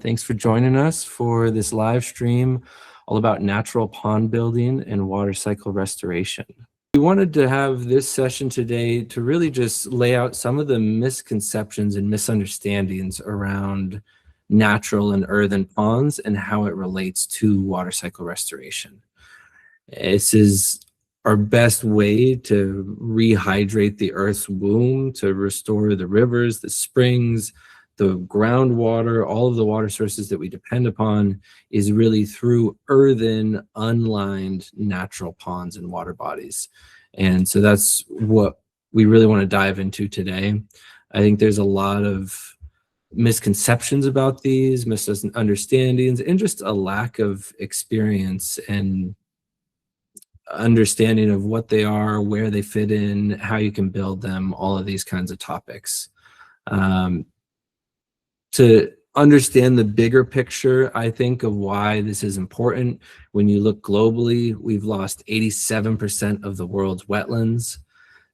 Thanks for joining us for this live stream all about natural pond building and water cycle restoration. We wanted to have this session today to really just lay out some of the misconceptions and misunderstandings around natural and earthen ponds and how it relates to water cycle restoration. This is our best way to rehydrate the Earth's womb, to restore the rivers, the springs, the groundwater, all of the water sources that we depend upon is really through earthen, unlined natural ponds and water bodies. And so that's what we really want to dive into today. I think there's a lot of misconceptions about these, misunderstandings, and just a lack of experience and understanding of what they are, where they fit in, how you can build them, all of these kinds of topics. To understand the bigger picture, I think, of why this is important, when you look globally, we've lost 87% of the world's wetlands.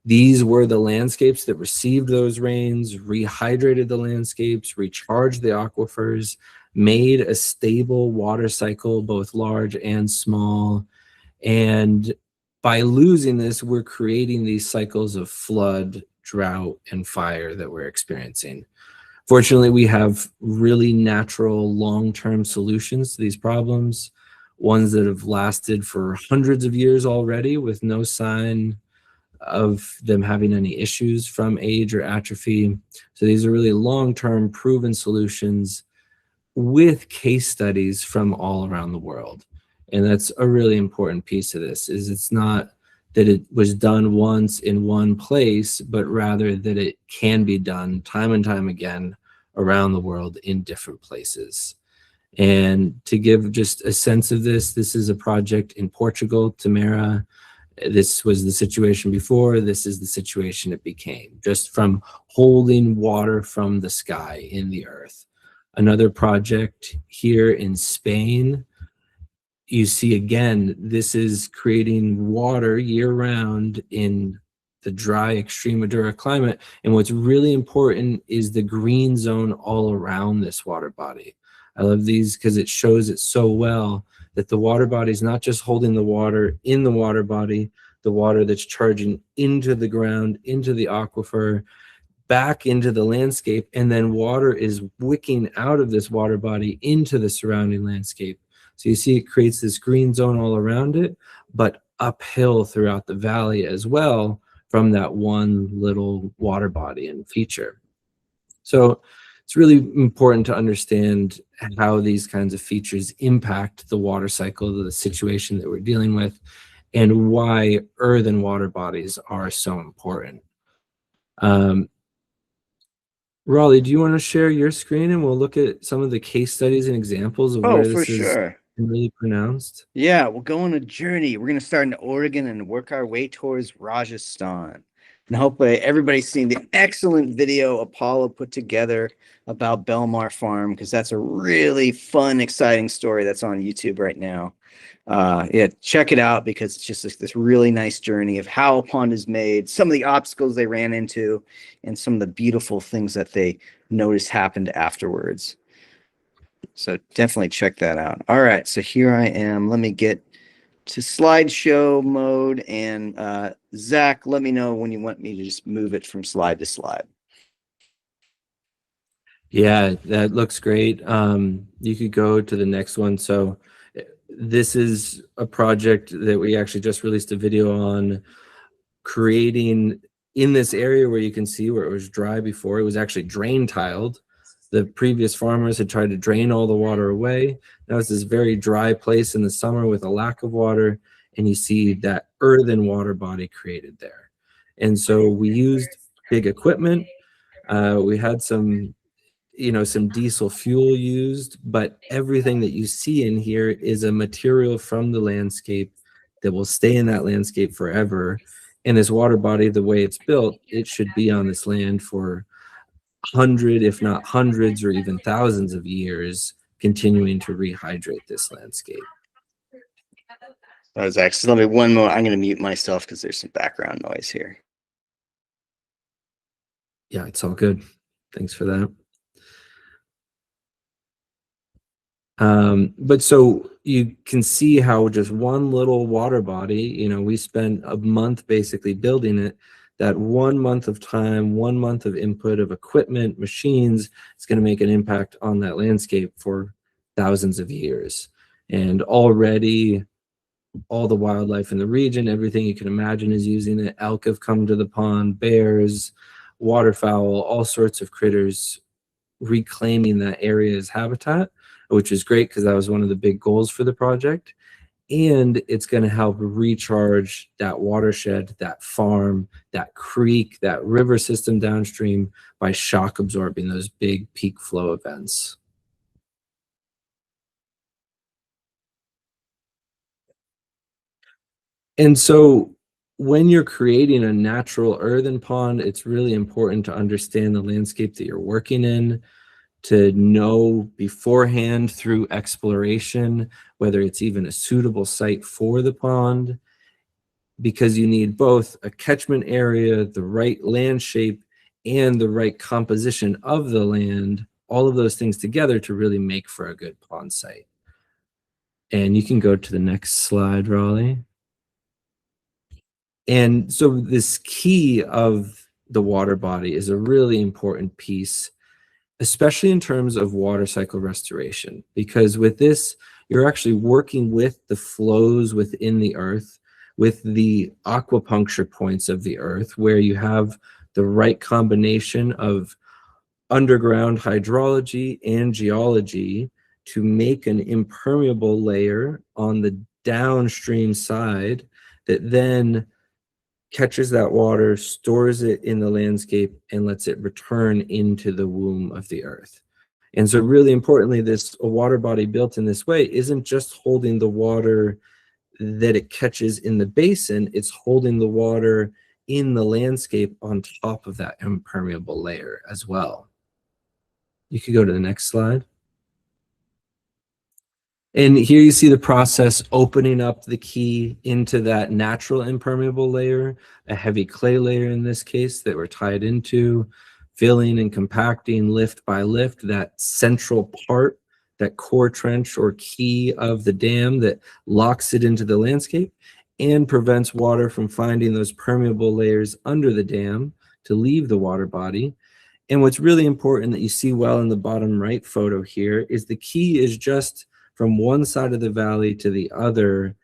These were the landscapes that received those rains, rehydrated the landscapes, recharged the aquifers, made a stable water cycle, both large and small. And by losing this, we're creating these cycles of flood, drought, and fire that we're experiencing. Fortunately, we have really natural long-term solutions to these problems, ones that have lasted for hundreds of years already with no sign of them having any issues from age or atrophy. So these are really long-term proven solutions with case studies from all around the world. And that's a really important piece of this, is it's not that it was done once in one place, but rather that it can be done time and time again around the world in different places. And to give just a sense of this, this is a project in Portugal, Tamera. This was the situation before, this is the situation it became, just from holding water from the sky in the earth. Another project here in Spain, you see again, this is creating water year-round in the dry Extremadura climate. And what's really important is the green zone all around this water body. I love these because it shows it so well that the water body is not just holding the water in the water body, the water that's charging into the ground, into the aquifer, back into the landscape, and then water is wicking out of this water body into the surrounding landscape. So you see it creates this green zone all around it, but uphill throughout the valley as well from that one little water body and feature. So it's really important to understand how these kinds of features impact the water cycle, the situation that we're dealing with, and why earthen water bodies are so important. Raleigh, do you want to share your screen and we'll look at some of the case studies and examples of where for this is sure. really pronounced? Yeah, we'll go on a journey. We're going to start in Oregon and work our way towards Rajasthan. And hopefully everybody's seen the excellent video Apollo put together about Belmar Farm, because that's a really fun, exciting story that's on YouTube right now. Yeah, check it out, because it's just this really nice journey of how a pond is made, some of the obstacles they ran into, and some of the beautiful things that they noticed happened afterwards. So definitely check that out. All right, so here I am. Let me get to slideshow mode, and Zach, let me know when you want me to just move it from slide to slide. Yeah, that looks great. You could go to the next one. So this is a project that we actually just released a video on, creating in this area where you can see where it was dry before. It was actually drain tiled. The previous farmers had tried to drain all the water away. Now it's this very dry place in the summer with a lack of water, and you see that earthen water body created there. And so we used big equipment. We had some diesel fuel used, but everything that you see in here is a material from the landscape that will stay in that landscape forever. And this water body, the way it's built, it should be on this land for 100, if not hundreds or even thousands of years, continuing to rehydrate this landscape. That was actually, let me one more. I'm going to mute myself because there's some background noise here. Yeah, it's all good. Thanks for that. But so you can see how just one little water body, we spent a month basically building it. That 1 month of time, 1 month of input of equipment, machines, is going to make an impact on that landscape for thousands of years. And already all the wildlife in the region, everything you can imagine is using it. Elk have come to the pond, bears, waterfowl, all sorts of critters reclaiming that area as habitat, which is great because that was one of the big goals for the project. And it's going to help recharge that watershed, that farm, that creek, that river system downstream by shock absorbing those big peak flow events. And so when you're creating a natural earthen pond, it's really important to understand the landscape that you're working in, to know beforehand through exploration whether it's even a suitable site for the pond, because you need both a catchment area, the right land shape, and the right composition of the land, all of those things together to really make for a good pond site. And you can go to the next slide, Raleigh. And so this key of the water body is a really important piece, especially in terms of water cycle restoration, because with this, you're actually working with the flows within the earth, with the acupuncture points of the earth, where you have the right combination of underground hydrology and geology to make an impermeable layer on the downstream side that then catches that water, stores it in the landscape, and lets it return into the womb of the earth. And so really importantly, this a water body built in this way isn't just holding the water that it catches in the basin, it's holding the water in the landscape on top of that impermeable layer as well. You could go to the next slide. And here you see the process opening up the key into that natural impermeable layer, a heavy clay layer in this case that we're tied into, filling and compacting lift by lift, that central part, that core trench or key of the dam that locks it into the landscape and prevents water from finding those permeable layers under the dam to leave the water body. And what's really important that you see well in the bottom right photo here is the key is just from one side of the valley to the other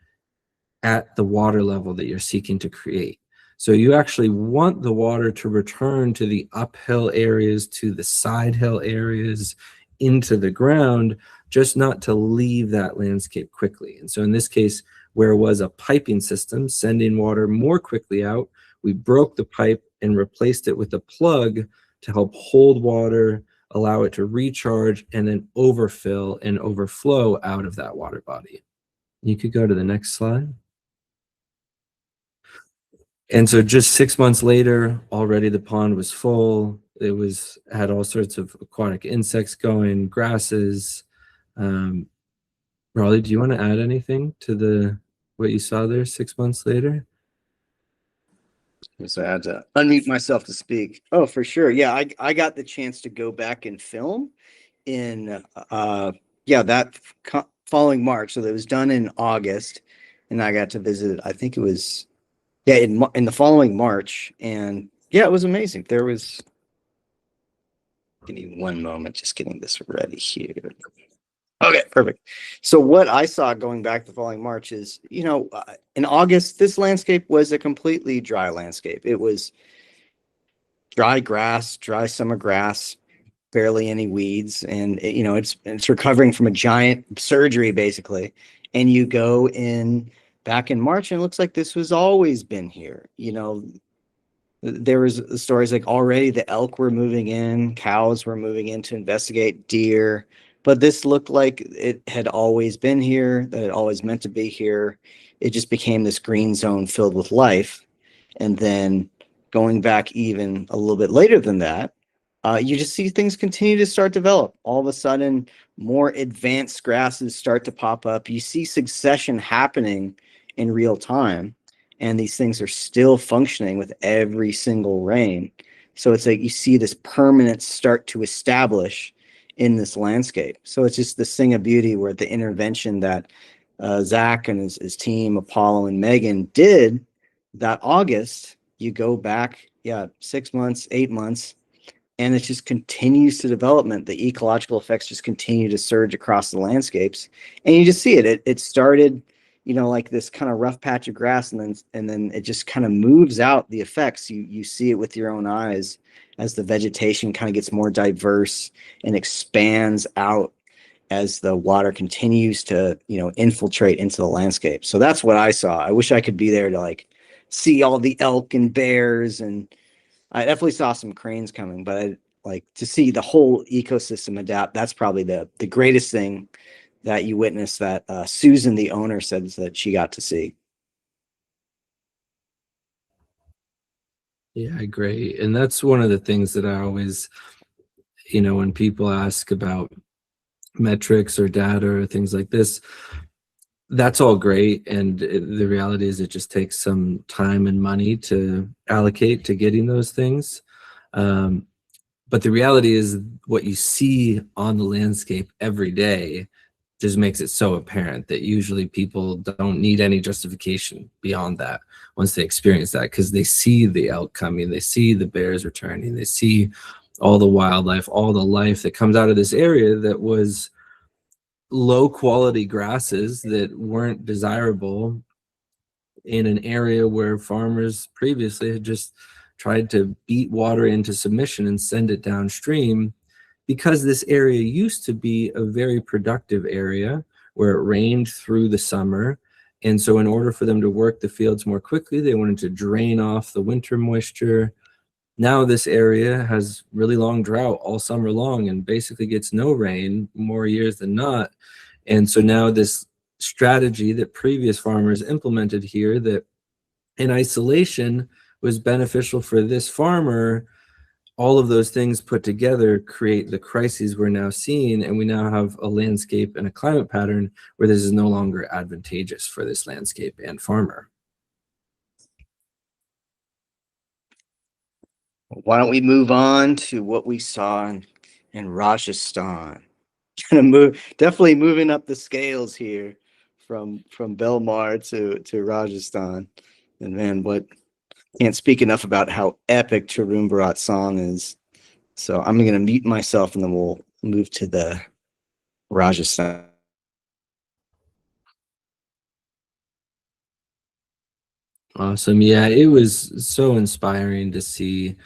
at the water level that you're seeking to create. So you actually want the water to return to the uphill areas, to the side hill areas, into the ground, just not to leave that landscape quickly. And so in this case, where it was a piping system sending water more quickly out, we broke the pipe and replaced it with a plug to help hold water, allow it to recharge, and then overfill and overflow out of that water body. You could go to the next slide. And so just 6 months later, already the pond was full. It had all sorts of aquatic insects going, grasses. Raleigh, do you want to add anything to what you saw there 6 months later? So I had to unmute myself to speak. Oh, for sure. Yeah, I got the chance to go back and film in that following March. So that was done in August, and I got to visit. I think it was in the following March, and yeah, it was amazing. There was. Give me one moment, just getting this ready here. Okay, perfect. So what I saw going back the following March is, in August, this landscape was a completely dry landscape. It was dry grass, dry summer grass, barely any weeds, and it's recovering from a giant surgery basically. And you go in back in March, and it looks like this was always been here. There was stories like already the elk were moving in, cows were moving in to investigate, deer, but this looked like it had always been here, that it always meant to be here. It just became this green zone filled with life. And then going back even a little bit later than that, you just see things continue to start to develop. All of a sudden, more advanced grasses start to pop up. You see succession happening in real time, and these things are still functioning with every single rain. So it's like you see this permanence start to establish, in this landscape. So it's just this thing of beauty where the intervention that Zach and his team, Apollo and Megan, did that August, you go back, 6 months, 8 months, and it just continues to development. The ecological effects just continue to surge across the landscapes, and you just see it. It started, like this kind of rough patch of grass, and then it just kind of moves out the effects. You see it with your own eyes as the vegetation kind of gets more diverse and expands out as the water continues to, infiltrate into the landscape. So that's what I saw. I wish I could be there to like see all the elk and bears, and I definitely saw some cranes coming, but I like to see the whole ecosystem adapt. That's probably the greatest thing that you witnessed that Susan, the owner, said that she got to see. Yeah, great. And that's one of the things that I always, when people ask about metrics or data or things like this, that's all great. And the reality is it just takes some time and money to allocate to getting those things. But the reality is what you see on the landscape every day just makes it so apparent that usually people don't need any justification beyond that once they experience that, because they see the elk coming, they see the bears returning, they see all the wildlife, all the life that comes out of this area that was low quality grasses that weren't desirable in an area where farmers previously had just tried to beat water into submission and send it downstream, because this area used to be a very productive area where it rained through the summer. And so in order for them to work the fields more quickly, they wanted to drain off the winter moisture. Now this area has really long drought all summer long and basically gets no rain more years than not. And so now this strategy that previous farmers implemented here that in isolation was beneficial for this farmer, all of those things put together create the crises we're now seeing, and we now have a landscape and a climate pattern where this is no longer advantageous for this landscape and farmer. Why don't we move on to what we saw in Rajasthan? Kind of definitely moving up the scales here from Belmar to Rajasthan. And man, can't speak enough about how epic Tarun Bharat's song is. So I'm going to mute myself and then we'll move to the Rajasthan. Awesome. Yeah, it was so inspiring to see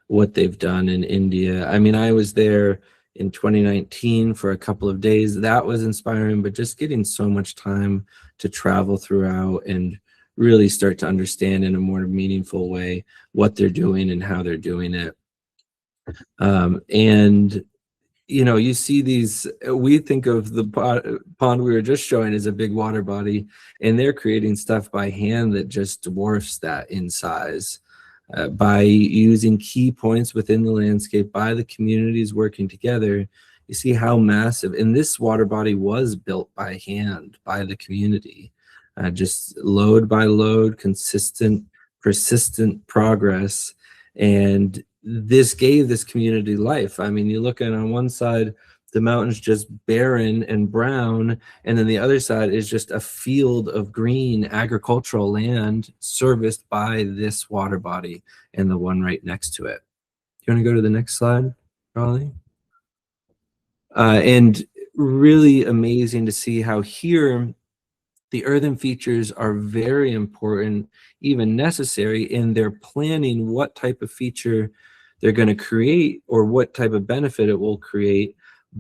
what they've done in India. I mean, I was there in 2019 for a couple of days. That was inspiring, but just getting so much time to travel throughout and really start to understand in a more meaningful way what they're doing and how they're doing it. And you see these, we think of the pond we were just showing as a big water body, and they're creating stuff by hand that just dwarfs that in size. By using key points within the landscape, by the communities working together, you see how massive, and this water body was built by hand, by the community, just load by load, consistent, persistent progress. And this gave this community life. I mean, you look at on one side, the mountain's just barren and brown, and then the other side is just a field of green agricultural land serviced by this water body and the one right next to it. You want to go to the next slide, Raleigh? And really amazing to see how here the earthen features are very important, even necessary in their planning what type of feature they're going to create or what type of benefit it will create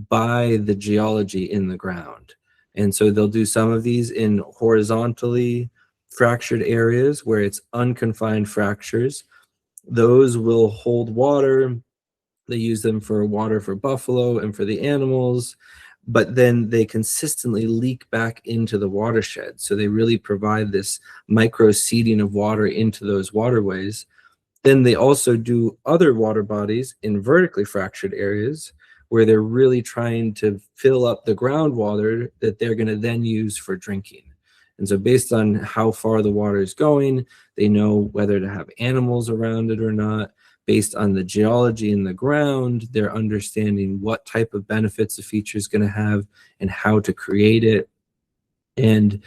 by the geology in the ground. And so they'll do some of these in horizontally fractured areas where it's unconfined fractures. Those will hold water. They use them for water for buffalo and for the animals, but then they consistently leak back into the watershed. So they really provide this micro seeding of water into those waterways. Then they also do other water bodies in vertically fractured areas where they're really trying to fill up the groundwater that they're going to then use for drinking. And so based on how far the water is going, they know whether to have animals around it or not. based on the geology in the ground. They're understanding what type of benefits a feature is going to have and how to create it. And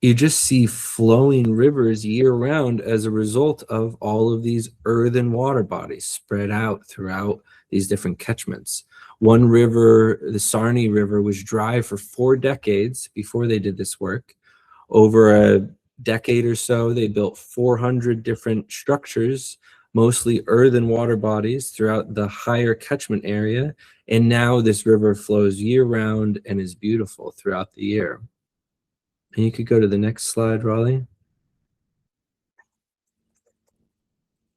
you just see flowing rivers year round as a result of all of these earthen water bodies spread out throughout these different catchments. One river, the Sarni River, was dry for 4 decades before they did this work. Over a decade or so, they built 400 different structures, mostly earthen water bodies throughout the higher catchment area. And now this river flows year round and is beautiful throughout the year. And you could go to the next slide, Raleigh.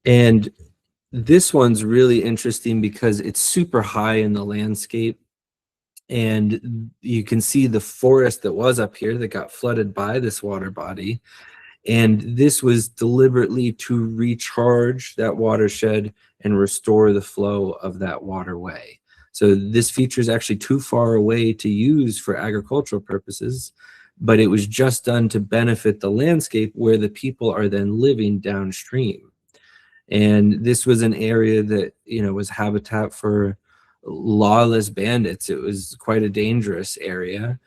And this one's really interesting because it's super high in the landscape. And you can see the forest that was up here that got flooded by this water body. And this was deliberately to recharge that watershed and restore the flow of that waterway. So this feature is actually too far away to use for agricultural purposes, but it was just done to benefit the landscape where the people are then living downstream. And this was an area that, you know, was habitat for lawless bandits. It was quite a dangerous area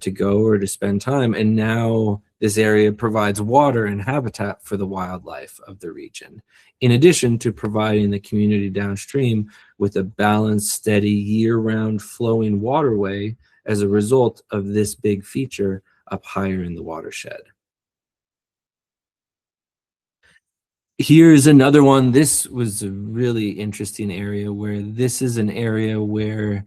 to go or to spend time. And now this area provides water and habitat for the wildlife of the region, in addition to providing the community downstream with a balanced, steady, year-round flowing waterway as a result of this big feature up higher in the watershed. Here's another one. This was a really interesting area where this is an area where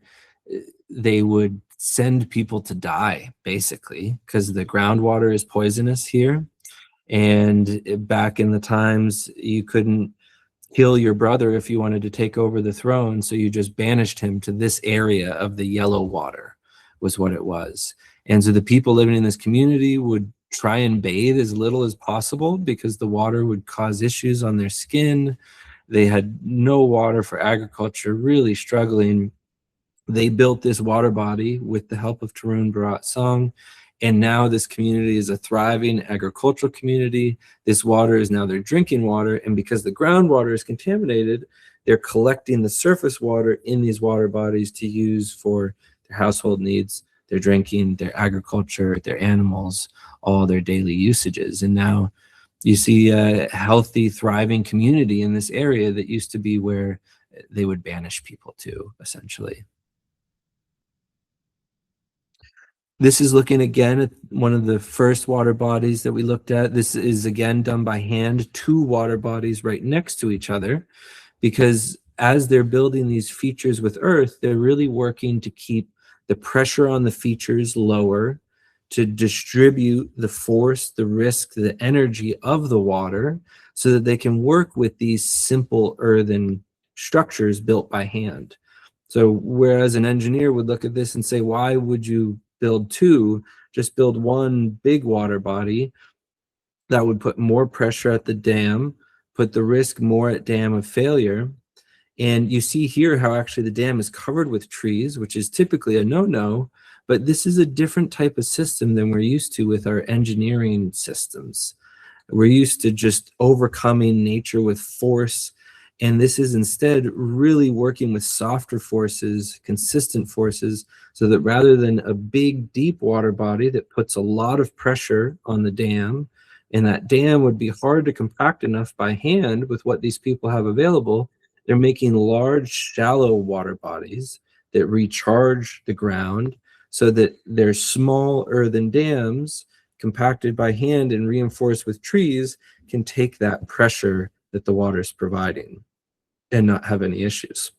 they would send people to die, basically, because the groundwater is poisonous here. And back in the times, you couldn't kill your brother if you wanted to take over the throne, so you just banished him to this area of the yellow water, was what it was. And so the people living in this community would try and bathe as little as possible because the water would cause issues on their skin. They had no water for agriculture, really struggling. They built this water body with the help of Tarun Bharat Sangh, and now this community is a thriving agricultural community. This water is now their drinking water, and because the groundwater is contaminated, they're collecting the surface water in these water bodies to use for their household needs, their drinking, their agriculture, their animals, all their daily usages. And now you see a healthy, thriving community in this area that used to be where they would banish people to, essentially. This is looking again at one of the first water bodies that we looked at. This is again done by hand, 2 water bodies right next to each other, because as they're building these features with earth, they're really working to keep the pressure on the features lower, to distribute the force, the risk, the energy of the water, so that they can work with these simple earthen structures built by hand. So whereas an engineer would look at this and say, why would you build 2? Just build one big water body. That would put more pressure at the dam, put the risk more at dam of failure. And you see here how actually the dam is covered with trees, which is typically a no-no, but this is a different type of system than we're used to with our engineering systems. We're used to just overcoming nature with force, and this is instead really working with softer forces, consistent forces, so that rather than a big, deep water body that puts a lot of pressure on the dam, and that dam would be hard to compact enough by hand with what these people have available, they're making large, shallow water bodies that recharge the ground so that their small earthen dams, compacted by hand and reinforced with trees, can take that pressure that the water is providing and not have any issues.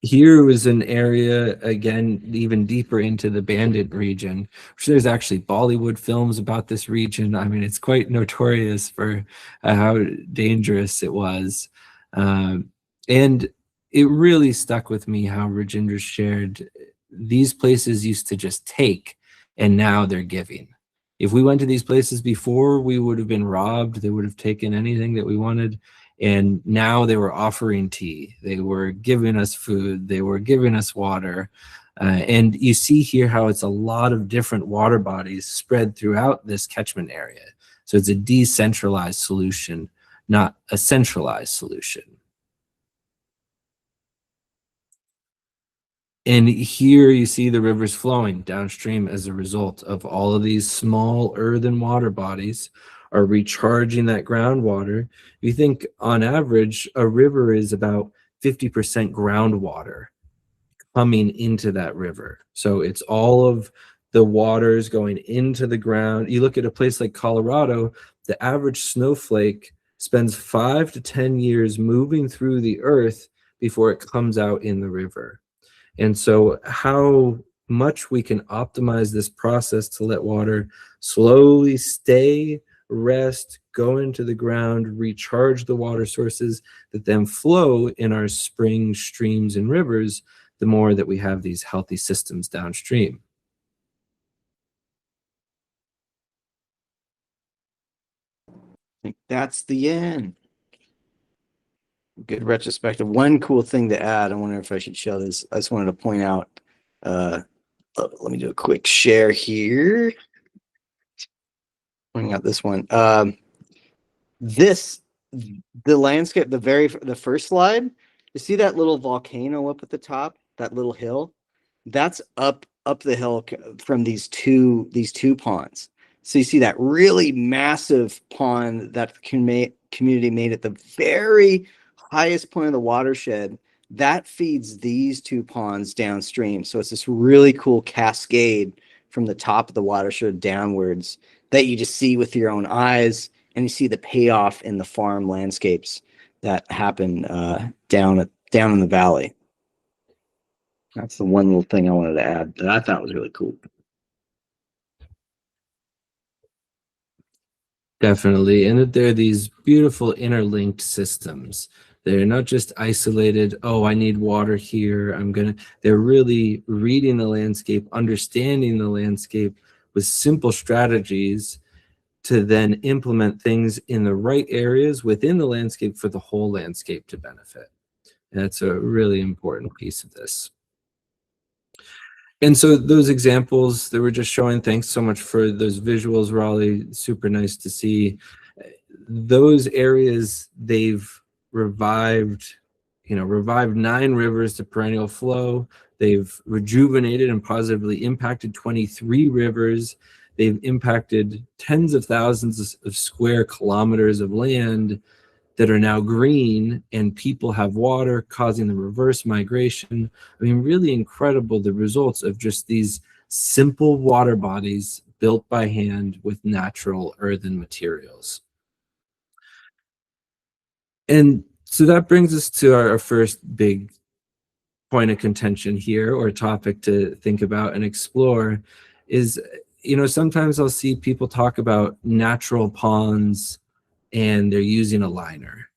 Here was an area, again, even deeper into the Bandit region. There's actually Bollywood films about this region. I mean, it's quite notorious for how dangerous it was. And it really stuck with me how Rajendra shared these places used to just take, and now they're giving. If we went to these places before, we would have been robbed. They would have taken anything that we wanted. And now they were offering tea. They were giving us food. They were giving us water. And you see here how it's a lot of different water bodies spread throughout this catchment area. So it's a decentralized solution not a centralized solution. And here you see the rivers flowing downstream as a result of all of these small earthen water bodies are recharging that groundwater. You think on average, a river is about 50% groundwater coming into that river. So it's all of the waters going into the ground. You look at a place like Colorado, the average snowflake spends 5 to 10 years moving through the earth before it comes out in the river. And so how much we can optimize this process to let water slowly stay, rest, go into the ground, recharge the water sources that then flow in our springs, streams, and rivers, the more that we have these healthy systems downstream. I think that's the end. Good retrospective. One cool thing to add, I wonder if I should show this. I just wanted to point out, let me do a quick share here. Pointing out this one. The landscape, the first slide, you see that little volcano up at the top, that little hill? That's up the hill from these two ponds. So you see that really massive pond that the community made at the very highest point of the watershed. That feeds these two ponds downstream. So it's this really cool cascade from the top of the watershed downwards that you just see with your own eyes, and you see the payoff in the farm landscapes that happen down in the valley. That's the one little thing I wanted to add that I thought was really cool. Definitely. And that there are these beautiful interlinked systems. They're not just isolated, oh, I need water here. They're really reading the landscape, understanding the landscape with simple strategies to then implement things in the right areas within the landscape for the whole landscape to benefit. And that's a really important piece of this. And so those examples that we're just showing, thanks so much for those visuals, Raleigh. Super nice to see. Those areas, they've revived 9 rivers to perennial flow. They've rejuvenated and positively impacted 23 rivers. They've impacted tens of thousands of square kilometers of land that are now green, and people have water, causing the reverse migration. I mean, really incredible, the results of just these simple water bodies built by hand with natural earthen materials. And so that brings us to our first big point of contention here, or topic to think about and explore, is, sometimes I'll see people talk about natural ponds and they're using a liner.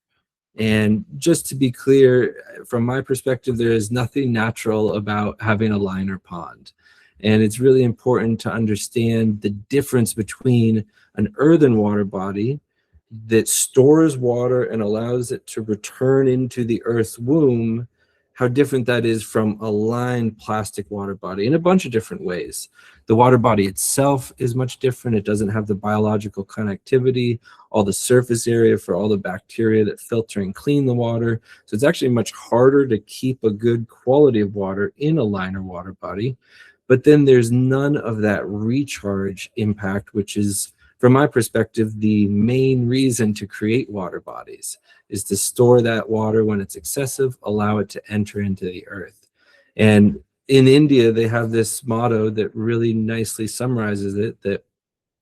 And just to be clear, from my perspective, there is nothing natural about having a liner pond. And it's really important to understand the difference between an earthen water body that stores water and allows it to return into the earth's womb, how different that is from a lined plastic water body in a bunch of different ways. The water body itself is much different. It doesn't have the biological connectivity, all the surface area for all the bacteria that filter and clean the water. So it's actually much harder to keep a good quality of water in a liner water body. But then there's none of that recharge impact, which is, from my perspective, the main reason to create water bodies, is to store that water when it's excessive, allow it to enter into the earth. And in India, they have this motto that really nicely summarizes it, that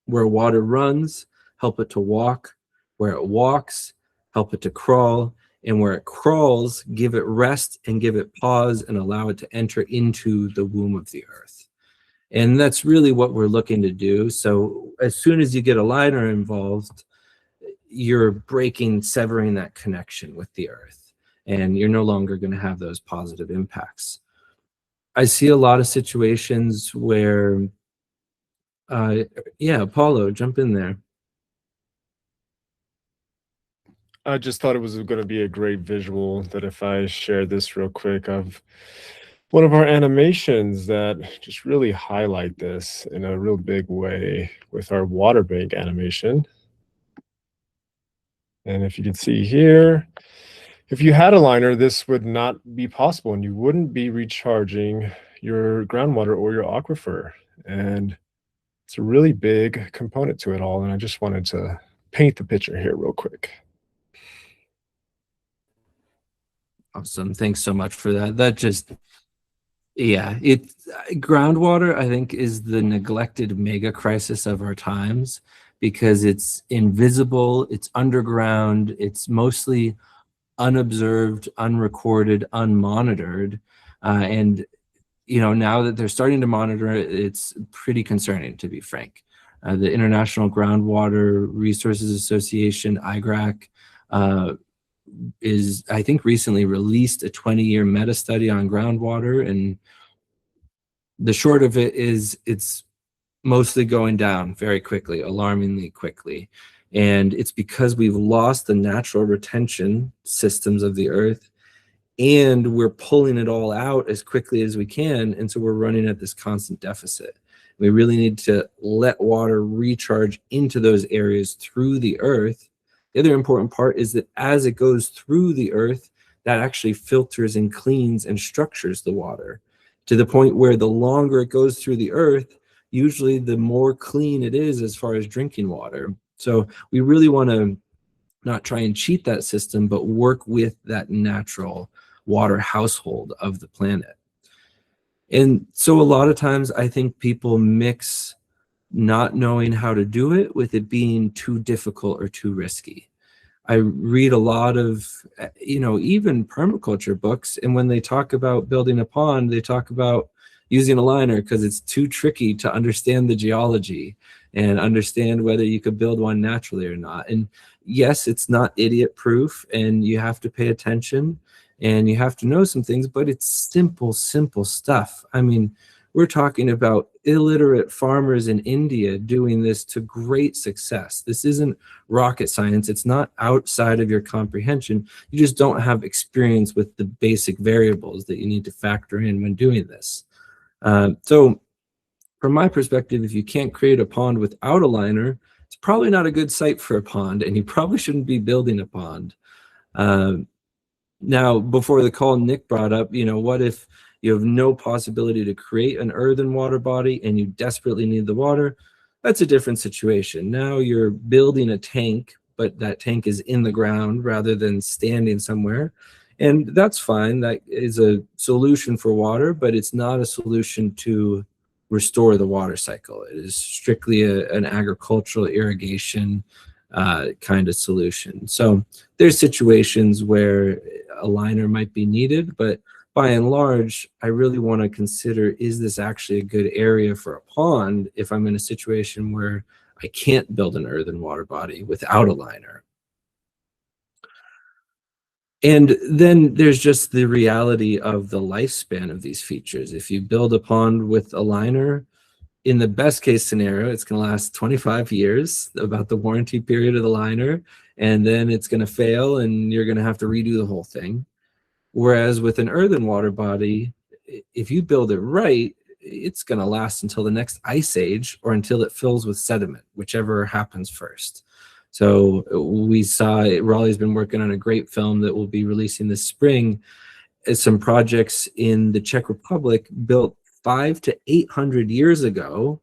where water runs, help it to walk; where it walks, help it to crawl; and where it crawls, give it rest and give it pause and allow it to enter into the womb of the earth. And that's really what we're looking to do. So as soon as you get a liner involved, you're severing that connection with the earth, and you're no longer going to have those positive impacts. I see a lot of situations where, yeah, Apollo, jump in there. I just thought it was going to be a great visual that if I share this real quick of one of our animations that just really highlight this in a real big way with our water bank animation. And if you can see here, if you had a liner, this would not be possible, and you wouldn't be recharging your groundwater or your aquifer. And it's a really big component to it all. And I just wanted to paint the picture here real quick. Awesome. Thanks so much for that. That just, yeah, groundwater, I think, is the neglected mega crisis of our times because it's invisible, it's underground, it's mostly unobserved, unrecorded, unmonitored. And, you know, now that they're starting to monitor it, it's pretty concerning, to be frank. The International Groundwater Resources Association, IGRAC, is, I think, recently released a 20-year meta study on groundwater, and the short of it is it's mostly going down very quickly, alarmingly quickly. And it's because we've lost the natural retention systems of the earth, and we're pulling it all out as quickly as we can. And so we're running at this constant deficit. We really need to let water recharge into those areas through the earth. The other important part is that as it goes through the earth, that actually filters and cleans and structures the water to the point where the longer it goes through the earth, usually the more clean it is as far as drinking water. So we really want to not try and cheat that system, but work with that natural water household of the planet. And so a lot of times I think people mix not knowing how to do it with it being too difficult or too risky. I read a lot of, you know, even permaculture books, and when they talk about building a pond, they talk about using a liner because it's too tricky to understand the geology and understand whether you could build one naturally or not. And yes, it's not idiot proof, and you have to pay attention and you have to know some things, but it's simple stuff. I mean, we're talking about illiterate farmers in India doing this to great success. This isn't rocket science. It's not outside of your comprehension. You just don't have experience with the basic variables that you need to factor in when doing this. So from my perspective, if you can't create a pond without a liner, it's probably not a good site for a pond, and you probably shouldn't be building a pond. Now, before the call, Nick brought up, you know, what if you have no possibility to create an earthen water body and you desperately need the water? That's a different situation. Now you're building a tank, but that tank is in the ground rather than standing somewhere. And that's fine. That is a solution for water, but it's not a solution to restore the water cycle. It is strictly an agricultural irrigation kind of solution. So there's situations where a liner might be needed, but by and large, I really want to consider, is this actually a good area for a pond if I'm in a situation where I can't build an earthen water body without a liner? And then there's just the reality of the lifespan of these features. If you build a pond with a liner, in the best case scenario, it's going to last 25 years, about the warranty period of the liner, and then it's going to fail and you're going to have to redo the whole thing. Whereas with an earthen water body, if you build it right, it's going to last until the next ice age or until it fills with sediment, whichever happens first. So we saw, Raleigh's been working on a great film that we'll be releasing this spring. Some projects in the Czech Republic built 500 to 800 years ago,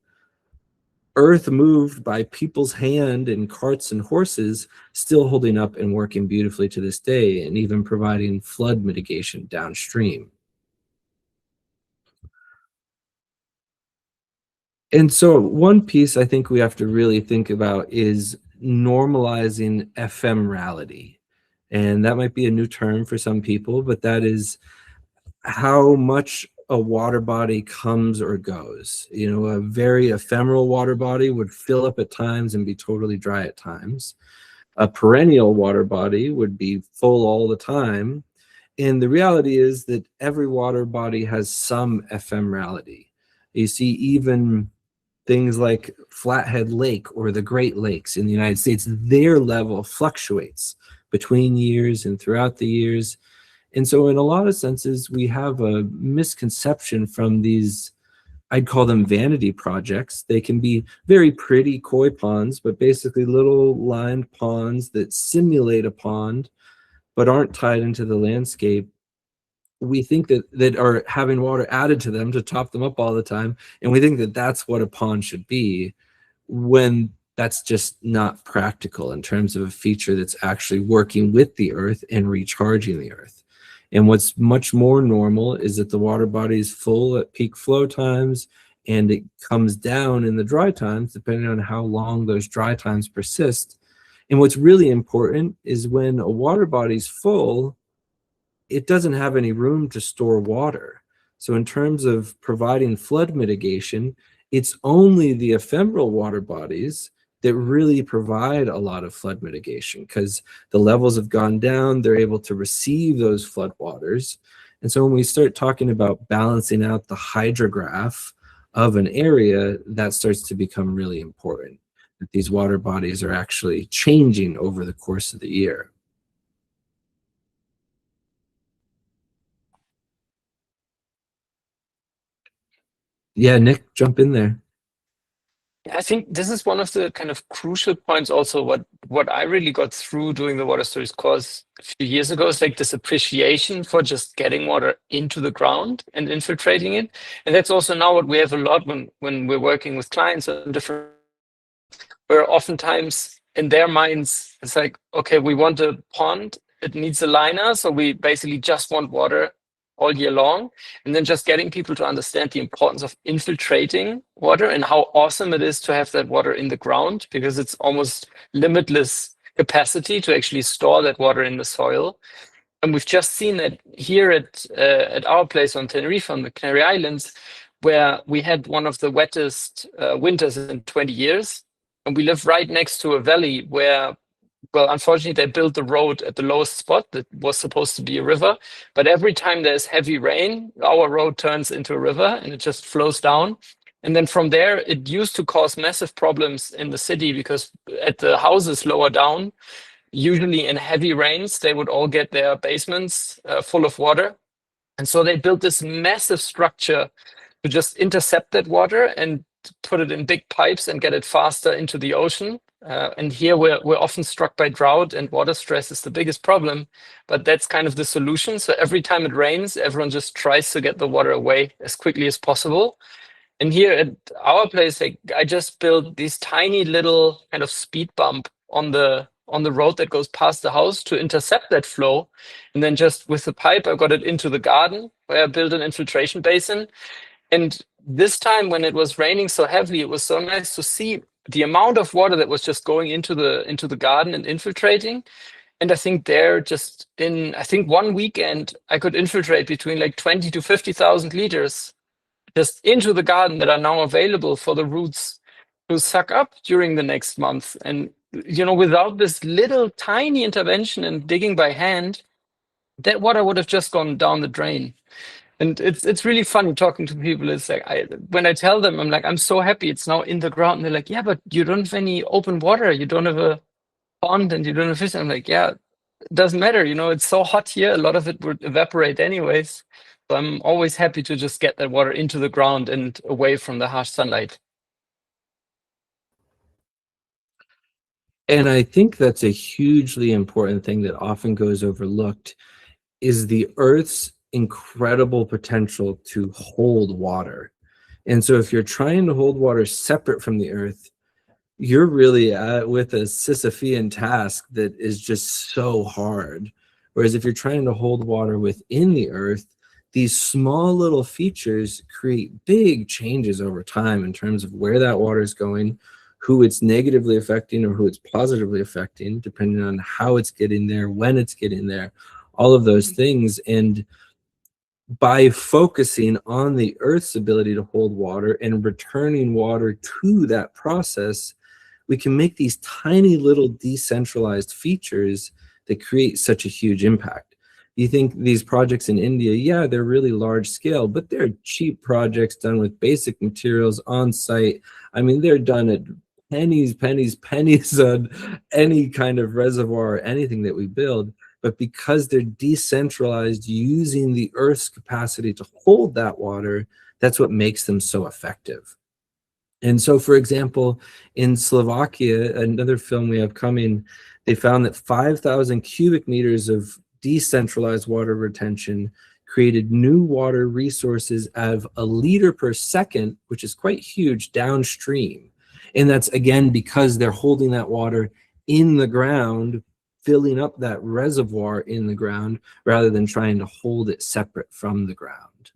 earth moved by people's hand and carts and horses, still holding up and working beautifully to this day, and even providing flood mitigation downstream. And so one piece I think we have to really think about is normalizing ephemerality. And that might be a new term for some people, but that is how much a water body comes or goes. You know, a very ephemeral water body would fill up at times and be totally dry at times. A perennial water body would be full all the time. And the reality is that every water body has some ephemerality. You see, even things like Flathead Lake or the Great Lakes in the United States, their level fluctuates between years and throughout the years. And so in a lot of senses, we have a misconception from these I'd call them vanity projects. They can be very pretty koi ponds, but basically little lined ponds that simulate a pond, but aren't tied into the landscape. We think that are having water added to them to top them up all the time, and we think that that's what a pond should be, when that's just not practical in terms of a feature that's actually working with the earth and recharging the earth. And what's much more normal is that the water body is full at peak flow times, and it comes down in the dry times, depending on how long those dry times persist. And what's really important is when a water body's full, it doesn't have any room to store water. So in terms of providing flood mitigation, it's only the ephemeral water bodies that really provide a lot of flood mitigation, because the levels have gone down, they're able to receive those flood waters. And so when we start talking about balancing out the hydrograph of an area, that starts to become really important, that these water bodies are actually changing over the course of the year. Yeah, Nick, jump in there. I think this is one of the kind of crucial points also what I really got through doing the water stories course a few years ago is like this appreciation for just getting water into the ground and infiltrating it. And that's also now what we have a lot when we're working with clients on different, where oftentimes in their minds, it's like, okay, we want a pond, it needs a liner, so we basically just want water all year long, and then just getting people to understand the importance of infiltrating water and how awesome it is to have that water in the ground, because it's almost limitless capacity to actually store that water in the soil. And we've just seen that here at our place on Tenerife, on the Canary Islands, where we had one of the wettest winters in 20 years. And we live right next to a valley where, well, unfortunately, they built the road at the lowest spot that was supposed to be a river. But every time there's heavy rain, our road turns into a river and it just flows down. And then from there, it used to cause massive problems in the city, because at the houses lower down, usually in heavy rains, they would all get their basements full of water. And so they built this massive structure to just intercept that water and put it in big pipes and get it faster into the ocean. And here we're often struck by drought, and water stress is the biggest problem, but that's kind of the solution. So every time it rains, everyone just tries to get the water away as quickly as possible. And here at our place, like, I just built these tiny little kind of speed bump on the road that goes past the house to intercept that flow. And then just with the pipe, I got it into the garden where I built an infiltration basin. And this time when it was raining so heavily, it was so nice to see the amount of water that was just going into the garden and infiltrating. And I think there, just in, I think 1 weekend, I could infiltrate between like 20 to 50,000 liters just into the garden that are now available for the roots to suck up during the next month. And, you know, without this little tiny intervention and digging by hand, that water would have just gone down the drain. And it's really funny talking to people. It's like, when I tell them, I'm like, I'm so happy it's now in the ground. And they're like, yeah, but you don't have any open water. You don't have a pond and you don't have fish. I'm like, yeah, it doesn't matter. You know, it's so hot here. A lot of it would evaporate anyways. So I'm always happy to just get that water into the ground and away from the harsh sunlight. And I think that's a hugely important thing that often goes overlooked, is the Earth's incredible potential to hold water. And so if you're trying to hold water separate from the Earth, you're really with a Sisyphean task that is just so hard. Whereas if you're trying to hold water within the Earth, these small little features create big changes over time in terms of where that water is going, who it's negatively affecting or who it's positively affecting, depending on how it's getting there, when it's getting there, all of those things. And by focusing on the Earth's ability to hold water and returning water to that process, we can make these tiny little decentralized features that create such a huge impact. You think these projects in India, yeah, they're really large scale, but they're cheap projects done with basic materials on site. I mean, they're done at pennies on any kind of reservoir or anything that we build. But because they're decentralized, using the Earth's capacity to hold that water, That's what makes them so effective. And so, for example, in Slovakia, another film we have coming, they found that 5,000 cubic meters of decentralized water retention created new water resources of 1 liter per second, which is quite huge downstream. And that's, again, because they're holding that water in the ground, filling up that reservoir in the ground, rather than trying to hold it separate from the ground.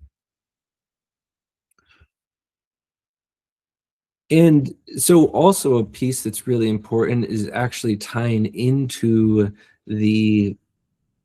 And so also a piece that's really important is actually tying into the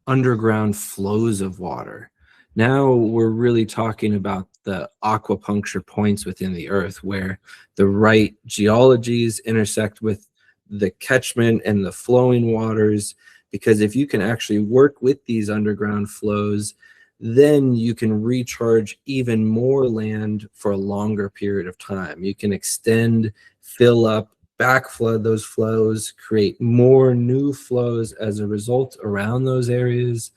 underground flows of water. Now we're really talking about the acupuncture points within the earth, where the right geologies intersect with the catchment and the flowing waters. Because if you can actually work with these underground flows, then you can recharge even more land for a longer period of time. You can extend, fill up, backflood those flows, create more new flows as a result around those areas.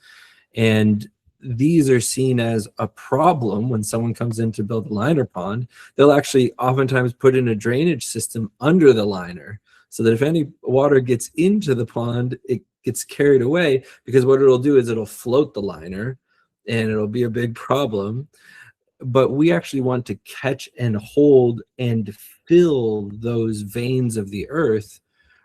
And these are seen as a problem when someone comes in to build a liner pond. They'll actually oftentimes put in a drainage system under the liner, so that if any water gets into the pond, it gets carried away, because what it'll do is it'll float the liner and it'll be a big problem. But we actually want to catch and hold and fill those veins of the earth,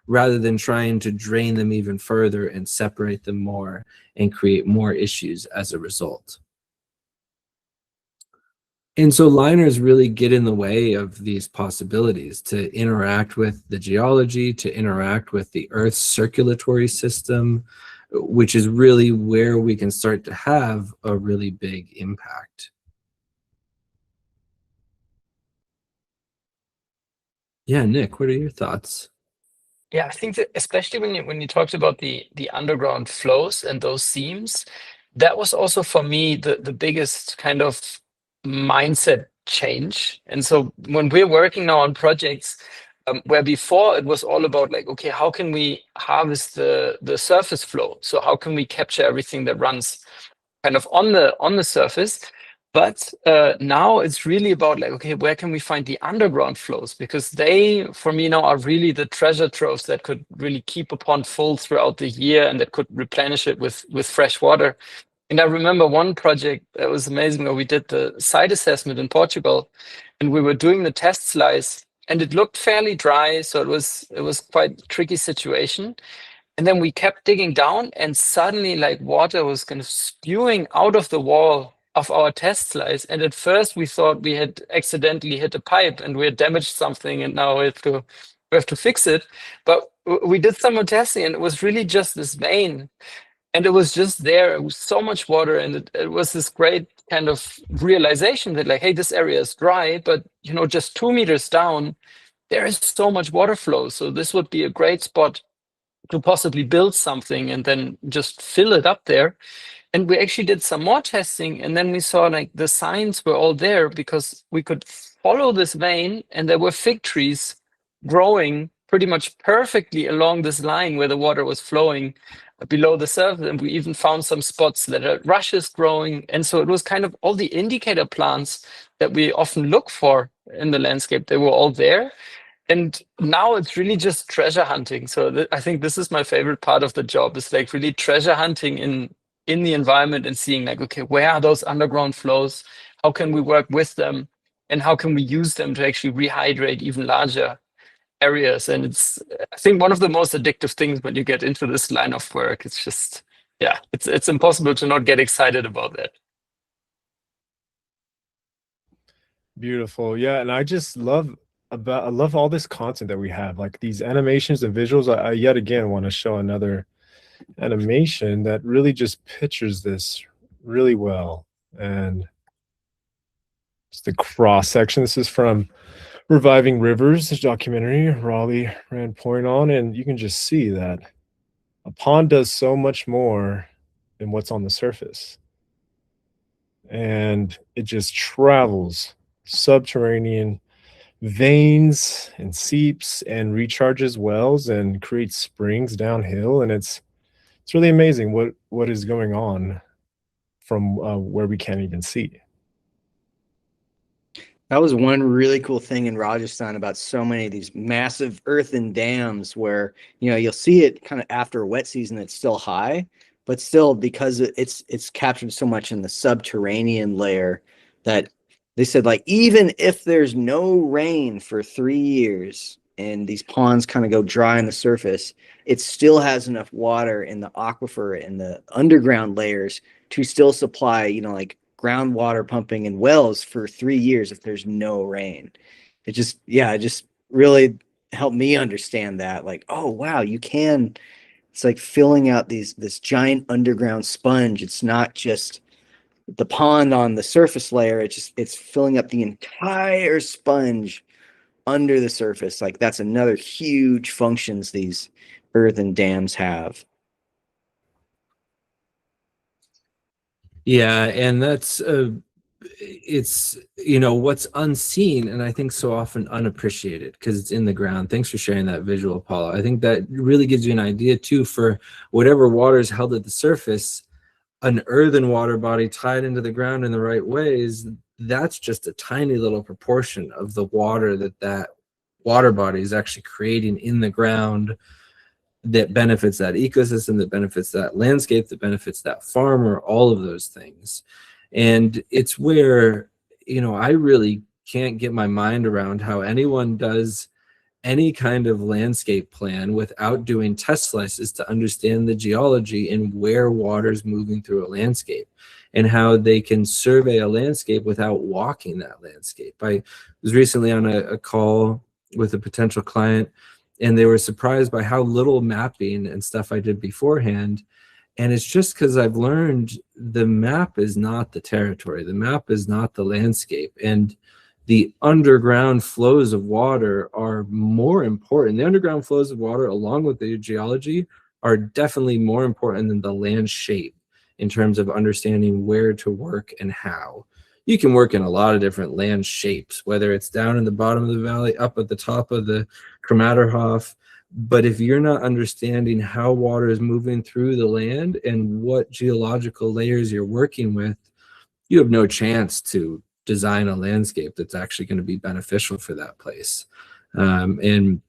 rather than trying to drain them even further and separate them more and create more issues as a result. And so liners really get in the way of these possibilities to interact with the geology, to interact with the Earth's circulatory system, which is really where we can start to have a really big impact. Yeah, Nick, what are your thoughts? Yeah, I think that especially when you talked about the underground flows and those seams, that was also for me the biggest kind of mindset change. And so when we're working now on projects, where before it was all about like, okay, how can we harvest the surface flow? So how can we capture everything that runs kind of on the surface? But now it's really about like, okay, where can we find the underground flows? Because they, for me now, are really the treasure troves that could really keep a pond full throughout the year and that could replenish it with fresh water. And I remember one project that was amazing where we did the site assessment in Portugal, and we were doing the test slice, and it looked fairly dry, so it was quite a tricky situation. And then we kept digging down, and suddenly like water was kind of spewing out of the wall of our test slice. And at first we thought we had accidentally hit a pipe and we had damaged something, and now we have to fix it. But we did some more testing, and it was really just this vein. And it was just there. It was so much water, and it was this great kind of realization that like, hey, this area is dry, but you know, just 2 meters down, there is so much water flow. So this would be a great spot to possibly build something and then just fill it up there. And we actually did some more testing, and then we saw like the signs were all there because we could follow this vein, and there were fig trees growing pretty much perfectly along this line where the water was flowing below the surface. And we even found some spots that had rushes growing. And so it was kind of all the indicator plants that we often look for in the landscape. They were all there. And now it's really just treasure hunting. So I think this is my favorite part of the job, is like really treasure hunting in the environment and seeing like, okay, where are those underground flows? How can we work with them? And how can we use them to actually rehydrate even larger areas? And it's, I think, one of the most addictive things when you get into this line of work. It's just, yeah, it's impossible to not get excited about that. Beautiful. Yeah, and I just love all this content that we have, like these animations and visuals. I yet again want to show another animation that really just pictures this really well. And it's the cross section. This is from Reviving Rivers, this documentary Raleigh ran point on, and you can just see that a pond does so much more than what's on the surface. And it just travels subterranean veins and seeps and recharges wells and creates springs downhill. And it's really amazing what is going on from where we can't even see. That was one really cool thing in Rajasthan about so many of these massive earthen dams where, you know, you'll see it kind of after a wet season, it's still high, but still because it's captured so much in the subterranean layer that they said like even if there's no rain for 3 years and these ponds kind of go dry on the surface, it still has enough water in the aquifer and the underground layers to still supply, you know, like groundwater pumping in wells for 3 years if there's no rain. It just, yeah, it just really helped me understand that. Like, oh wow, you can. It's like filling out this giant underground sponge. It's not just the pond on the surface layer. It's filling up the entire sponge under the surface. Like that's another huge functions these earthen dams have. Yeah, and that's it's, you know, what's unseen and I think so often unappreciated because it's in the ground. Thanks for sharing that visual, Paula. I think that really gives you an idea too for whatever water is held at the surface. An earthen water body tied into the ground in the right ways, that's just a tiny little proportion of the water that water body is actually creating in the ground, that benefits that ecosystem, that benefits that landscape, that benefits that farmer, all of those things. And it's where, you know, I really can't get my mind around how anyone does any kind of landscape plan without doing test slices to understand the geology and where water's moving through a landscape and how they can survey a landscape without walking that landscape. I was recently on a call with a potential client and they were surprised by how little mapping and stuff I did beforehand. And it's just because I've learned the map is not the territory, the map is not the landscape. And the underground flows of water are more important. The underground flows of water, along with the geology, are definitely more important than the land shape in terms of understanding where to work and how. You can work in a lot of different land shapes, whether it's down in the bottom of the valley, up at the top of the Kramatterhof. But if you're not understanding how water is moving through the land and what geological layers you're working with, you have no chance to design a landscape that's actually going to be beneficial for that place. And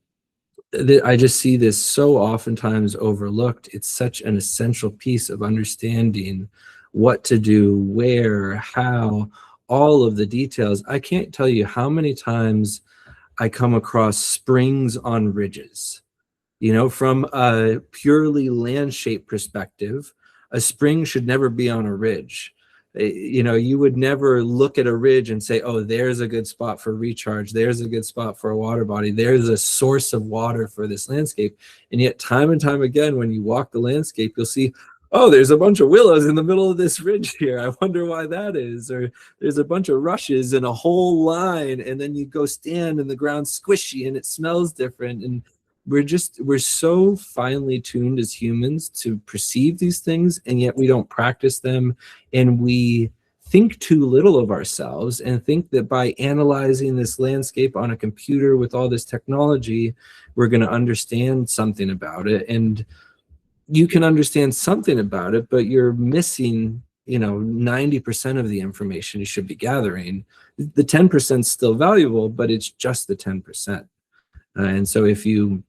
I just see this so oftentimes overlooked. It's such an essential piece of understanding what to do, where, how, all of the details. I can't tell you how many times I come across springs on ridges. You know, from a purely land shape perspective, a spring should never be on a ridge. You know, you would never look at a ridge and say, oh, there's a good spot for recharge. There's a good spot for a water body. There's a source of water for this landscape. And yet time and time again, when you walk the landscape, you'll see, oh, there's a bunch of willows in the middle of this ridge here. I wonder why that is. Or there's a bunch of rushes in a whole line. And then you go stand and the ground's squishy and it smells different. And we're so finely tuned as humans to perceive these things, and yet we don't practice them, and we think too little of ourselves and think that by analyzing this landscape on a computer with all this technology, we're going to understand something about it. And you can understand something about it, but you're missing, you know, 90% of the information you should be gathering. The 10% is still valuable, but it's just the 10%. And so if you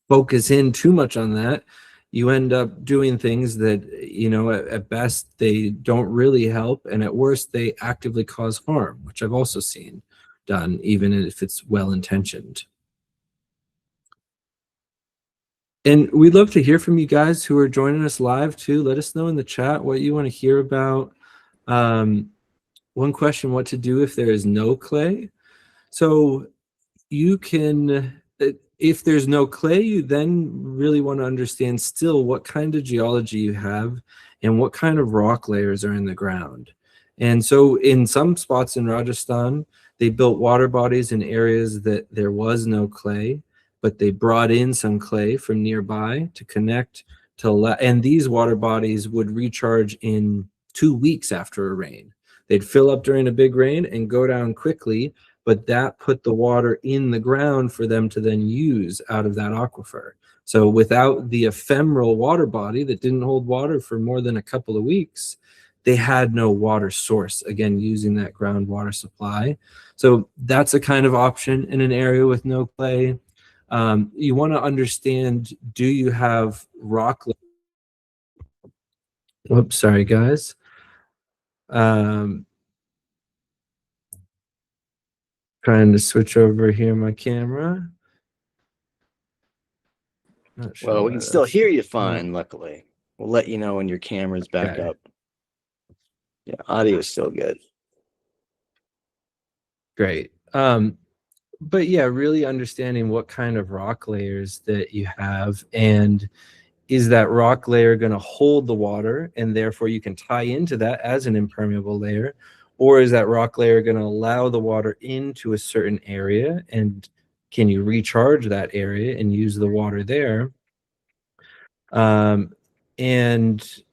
focus in too much on that, you end up doing things that, you know, at best they don't really help, and at worst they actively cause harm, which I've also seen done, even if it's well intentioned. And we'd love to hear from you guys who are joining us live too. Let us know in the chat what you want to hear about. One question: what to do if there is no clay? So you can, if there's no clay, you then really want to understand still what kind of geology you have and what kind of rock layers are in the ground. And so in some spots in Rajasthan, they built water bodies in areas that there was no clay, but they brought in some clay from nearby to connect to, and these water bodies would recharge in 2 weeks after a rain. They'd fill up during a big rain and go down quickly, but that put the water in the ground for them to then use out of that aquifer. So without the ephemeral water body that didn't hold water for more than a couple of weeks, they had no water source, again, using that groundwater supply. So that's a kind of option in an area with no clay. You want to understand, do you have rock? Oops, sorry, guys. Trying to switch over here my camera. Not sure Well, we why can still that's- hear you fine, luckily. We'll let you know when your camera's back Okay. up. Yeah, audio is still good. Great. But yeah, really understanding what kind of rock layers that you have, and is that rock layer going to hold the water and therefore you can tie into that as an impermeable layer, or is that rock layer going to allow the water into a certain area, and can you recharge that area and use the water there? And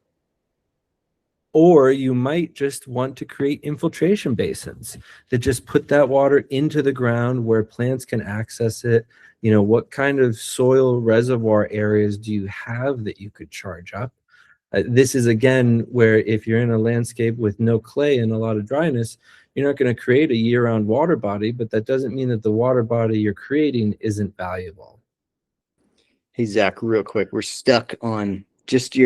or you might just want to create infiltration basins that just put that water into the ground where plants can access it. You know, what kind of soil reservoir areas do you have that you could charge up? This is, again, where if you're in a landscape with no clay and a lot of dryness, you're not going to create a year-round water body, but that doesn't mean that the water body you're creating isn't valuable. Hey, Zach, real quick. We're stuck on just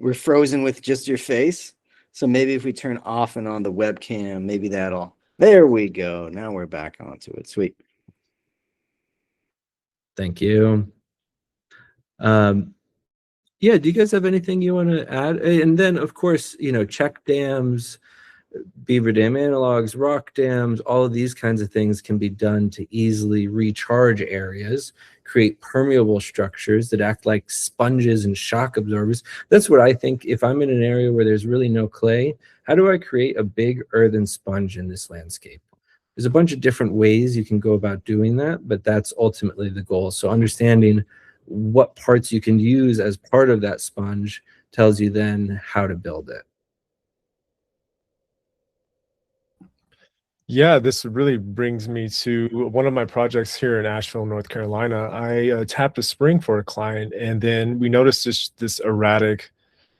we're frozen with just your face. So maybe if we turn off and on the webcam, maybe there we go. Now we're back onto it. Sweet. Thank you. Yeah, do you guys have anything you want to add? And then, of course, you know, check dams, beaver dam analogs, rock dams, all of these kinds of things can be done to easily recharge areas, create permeable structures that act like sponges and shock absorbers. That's what I think. If I'm in an area where there's really no clay, how do I create a big earthen sponge in this landscape? There's a bunch of different ways you can go about doing that, but that's ultimately the goal. So understanding what parts you can use as part of that sponge tells you then how to build it. Yeah, this really brings me to one of my projects here in Asheville, North Carolina. I tapped a spring for a client, and then we noticed this erratic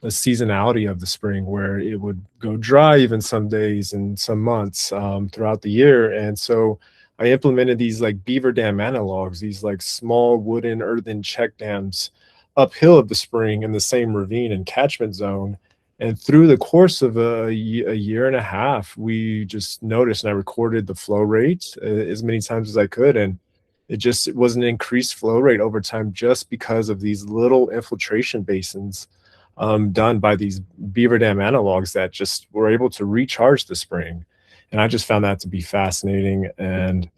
seasonality of the spring where it would go dry even some days and some months throughout the year. And so I implemented these like beaver dam analogs, these like small wooden earthen check dams uphill of the spring in the same ravine and catchment zone. And through the course of a year and a half, we just noticed, and I recorded the flow rate as many times as I could. And it was an increased flow rate over time just because of these little infiltration basins done by these beaver dam analogs that just were able to recharge the spring. And I just found that to be fascinating and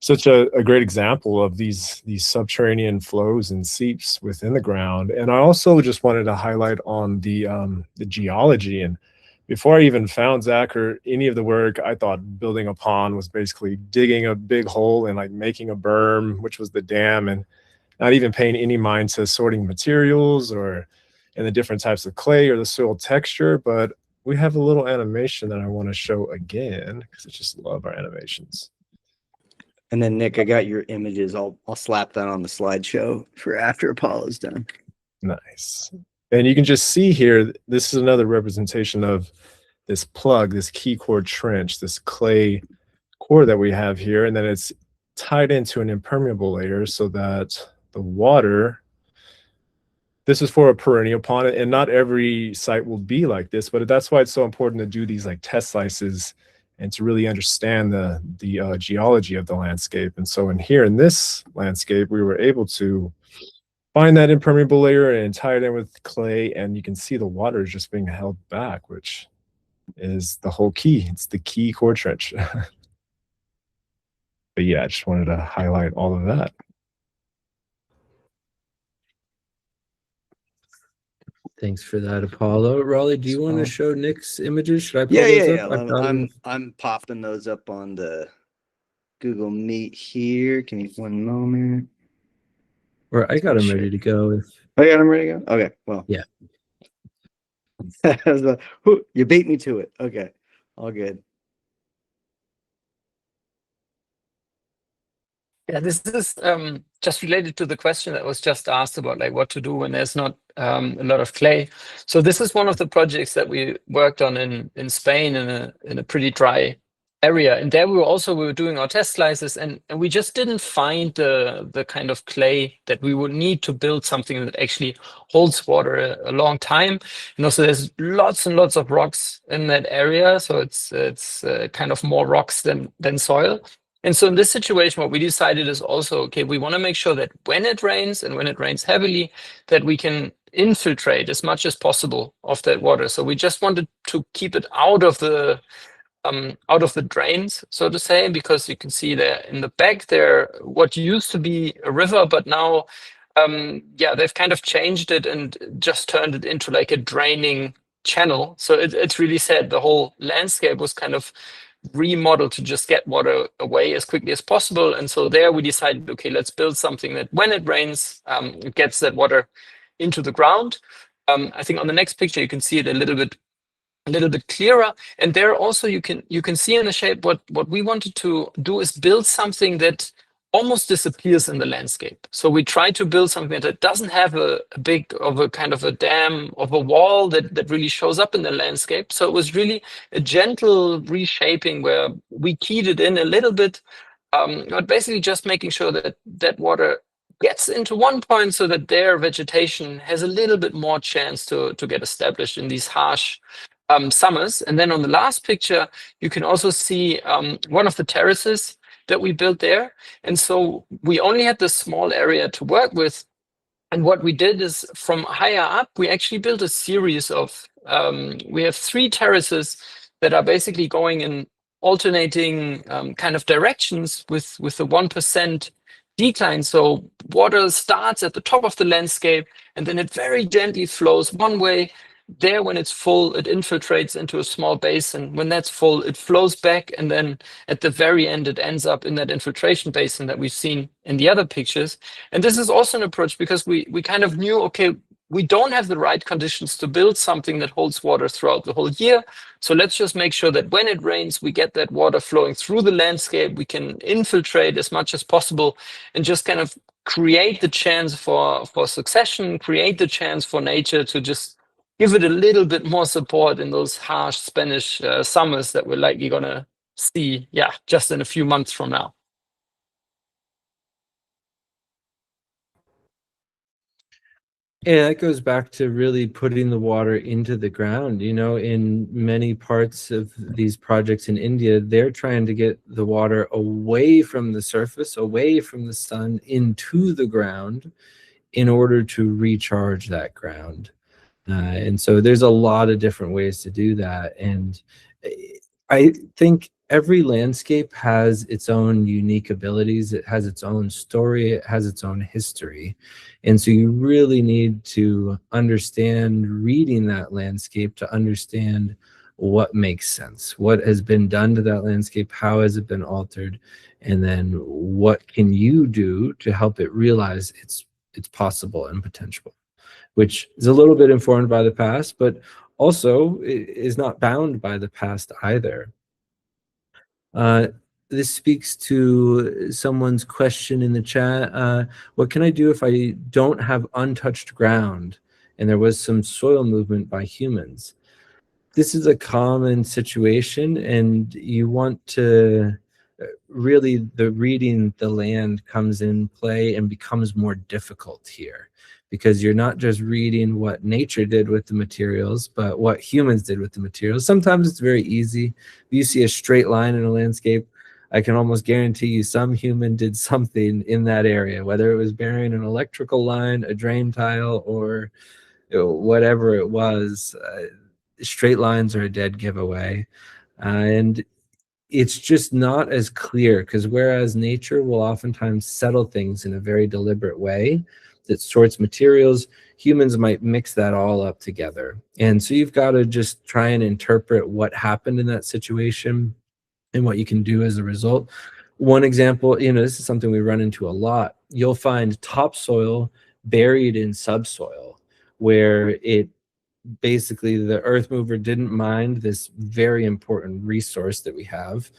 such a great example of these subterranean flows and seeps within the ground. And I also just wanted to highlight on the geology. And before I even found Zach or any of the work, I thought building a pond was basically digging a big hole and like making a berm, which was the dam, and not even paying any mind to sorting materials or and the different types of clay or the soil texture. But we have a little animation that I want to show again because I just love our animations. And then Nick, I got your images. I'll slap that on the slideshow for after Apollo's done. Nice. And you can just see here, this is another representation of this plug, this key core trench, this clay core that we have here. And then it's tied into an impermeable layer so that the water, this is for a perennial pond, and not every site will be like this, but that's why it's so important to do these like test slices and to really understand the geology of the landscape. And so in this landscape, we were able to find that impermeable layer and tie it in with clay, and you can see the water is just being held back, which is the whole key. It's the key core trench. But yeah, I just wanted to highlight all of that. Thanks for that, Apollo. Raleigh, do you want to show Nick's images? Should I pull those up? I'm popping those up on the Google Meet here. Give me one moment. Or I got them ready to go. I got them ready to go? Okay, well. Yeah. I was like, you beat me to it. Okay, all good. Yeah, this is just related to the question that was just asked about like what to do when there's not a lot of clay. So this is one of the projects that we worked on in Spain in a pretty dry area. And there we were doing our test slices, and we just didn't find the kind of clay that we would need to build something that actually holds water a long time. And also there's lots and lots of rocks in that area. So it's kind of more rocks than soil. And so in this situation, what we decided is also, okay, we want to make sure that when it rains and when it rains heavily, that we can infiltrate as much as possible of that water. So we just wanted to keep it out of the drains, so to say, because you can see there in the back there, what used to be a river, but now, they've kind of changed it and just turned it into like a draining channel. So it's really sad. The whole landscape was kind of remodeled to just get water away as quickly as possible. And so there we decided, okay, let's build something that when it rains, it gets that water into the ground. I think on the next picture, you can see it a little bit clearer. And there also you can see in the shape what we wanted to do is build something that almost disappears in the landscape. So we try to build something that doesn't have a big of a kind of a dam of a wall that really shows up in the landscape. So it was really a gentle reshaping where we keyed it in a little bit, but basically just making sure that water gets into one point so that their vegetation has a little bit more chance to get established in these harsh summers. And then on the last picture, you can also see one of the terraces that we built there. And so we only had this small area to work with. And what we did is from higher up, we actually built a series of, we have 3 terraces that are basically going in alternating kind of directions with the 1% decline. So water starts at the top of the landscape, and then it very gently flows one way. There, when it's full, it infiltrates into a small basin. When that's full, it flows back, and then at the very end, it ends up in that infiltration basin that we've seen in the other pictures. And this is also an approach because we kind of knew, okay, we don't have the right conditions to build something that holds water throughout the whole year. So let's just make sure that when it rains, we get that water flowing through the landscape. We can infiltrate as much as possible and just kind of create the chance for succession, create the chance for nature to just give it a little bit more support in those harsh Spanish summers that we're likely going to see, just in a few months from now. Yeah, that goes back to really putting the water into the ground. You know, in many parts of these projects in India, they're trying to get the water away from the surface, away from the sun, into the ground in order to recharge that ground. And so there's a lot of different ways to do that. And I think every landscape has its own unique abilities. It has its own story. It has its own history. And so you really need to understand reading that landscape to understand what makes sense, what has been done to that landscape, how has it been altered, and then what can you do to help it realize its possible and potential, which is a little bit informed by the past, but also is not bound by the past either. This speaks to someone's question in the chat. What can I do if I don't have untouched ground and there was some soil movement by humans? This is a common situation, and you want to really, the reading the land comes in play and becomes more difficult here, because you're not just reading what nature did with the materials, but what humans did with the materials. Sometimes it's very easy. If you see a straight line in a landscape, I can almost guarantee you some human did something in that area, whether it was burying an electrical line, a drain tile, or whatever it was. Straight lines are a dead giveaway. And it's just not as clear, because whereas nature will oftentimes settle things in a very deliberate way that sorts materials, humans might mix that all up together. And so you've got to just try and interpret what happened in that situation and what you can do as a result. One example, this is something we run into a lot. You'll find topsoil buried in subsoil, where it basically, the earth mover didn't mind this very important resource that we have.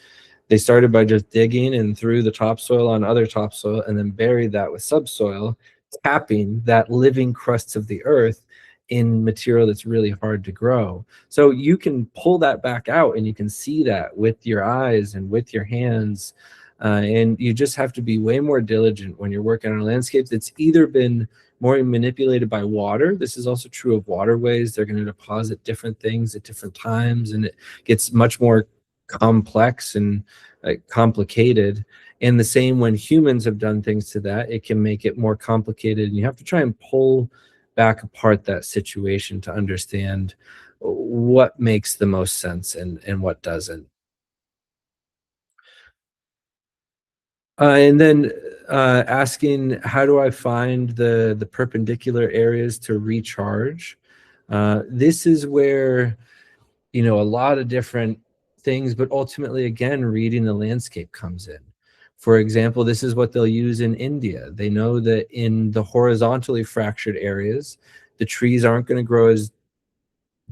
They started by just digging and threw the topsoil on other topsoil and then buried that with subsoil, tapping that living crust of the earth in material that's really hard to grow. So you can pull that back out and you can see that with your eyes and with your hands. And you just have to be way more diligent when you're working on a landscape that's either been more manipulated by water. This is also true of waterways. They're going to deposit different things at different times, and it gets much more complex and complicated. And the same when humans have done things to that, it can make it more complicated. And you have to try and pull back apart that situation to understand what makes the most sense and what doesn't. And then asking, how do I find the perpendicular areas to recharge? This is where, a lot of different things, but ultimately, again, reading the landscape comes in. For example, this is what they'll use in India. They know that in the horizontally fractured areas, the trees aren't going to grow as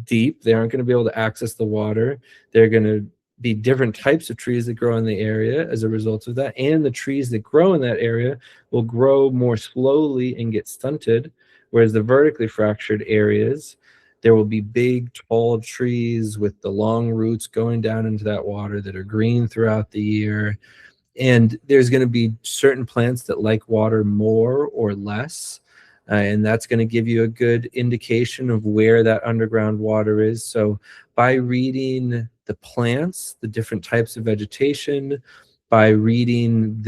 deep. They aren't going to be able to access the water. They're going to be different types of trees that grow in the area as a result of that. And the trees that grow in that area will grow more slowly and get stunted. Whereas the vertically fractured areas, there will be big, tall trees with the long roots going down into that water that are green throughout the year. And there's going to be certain plants that like water more or less. And that's going to give you a good indication of where that underground water is. So by reading the plants, the different types of vegetation, by reading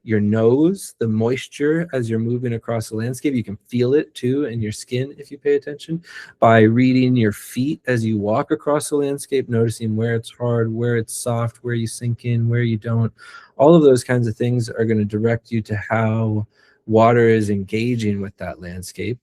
your nose, the moisture as you're moving across the landscape, you can feel it too in your skin if you pay attention. By reading your feet as you walk across the landscape, noticing where it's hard, where it's soft, where you sink in, where you don't. All of those kinds of things are going to direct you to how water is engaging with that landscape.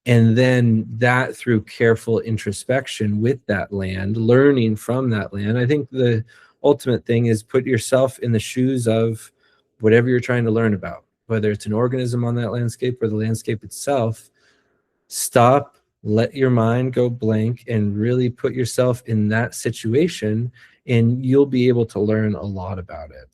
And then that through careful introspection with that land, learning from that land. I think the ultimate thing is put yourself in the shoes of whatever you're trying to learn about, whether it's an organism on that landscape or the landscape itself. Stop, let your mind go blank, and really put yourself in that situation, and you'll be able to learn a lot about it.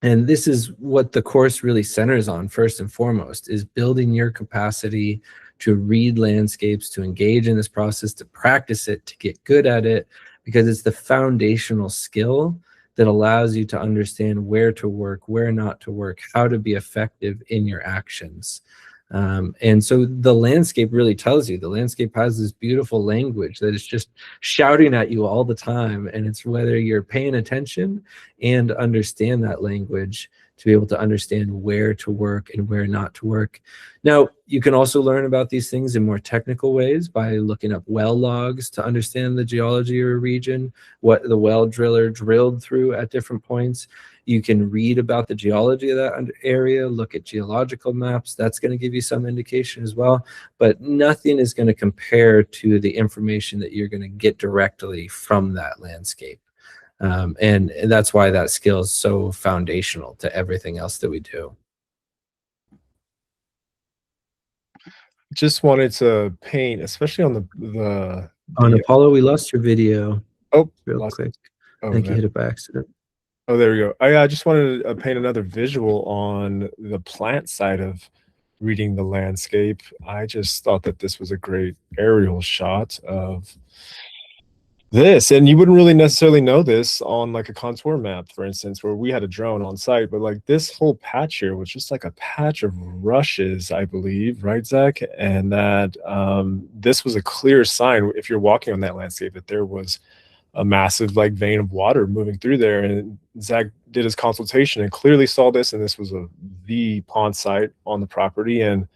And this is what the course really centers on first and foremost, is building your capacity to read landscapes, to engage in this process, to practice it, to get good at it, because it's the foundational skill that allows you to understand where to work, where not to work, how to be effective in your actions. And so the landscape really tells you. The landscape has this beautiful language that is just shouting at you all the time. And it's whether you're paying attention and understand that language to be able to understand where to work and where not to work. Now, you can also learn about these things in more technical ways by looking up well logs to understand the geology of a region, what the well driller drilled through at different points. You can read about the geology of that area, look at geological maps. That's going to give you some indication as well. But nothing is going to compare to the information that you're going to get directly from that landscape. And that's why that skill is so foundational to everything else that we do. Just wanted to paint, especially on the On Apollo, we lost your video. Oh, real quick. It. Oh, I think you man. hit it by accident. Oh, there we go. I just wanted to paint another visual on the plant side of reading the landscape. I just thought that this was a great aerial shot of this, and you wouldn't really necessarily know this on like a contour map, for instance, where we had a drone on site, but like this whole patch here was just like a patch of rushes, I believe, right, Zach? And that this was a clear sign, if you're walking on that landscape, that there was a massive like vein of water moving through there. And Zach did his consultation and clearly saw this, and this was the pond site on the property, and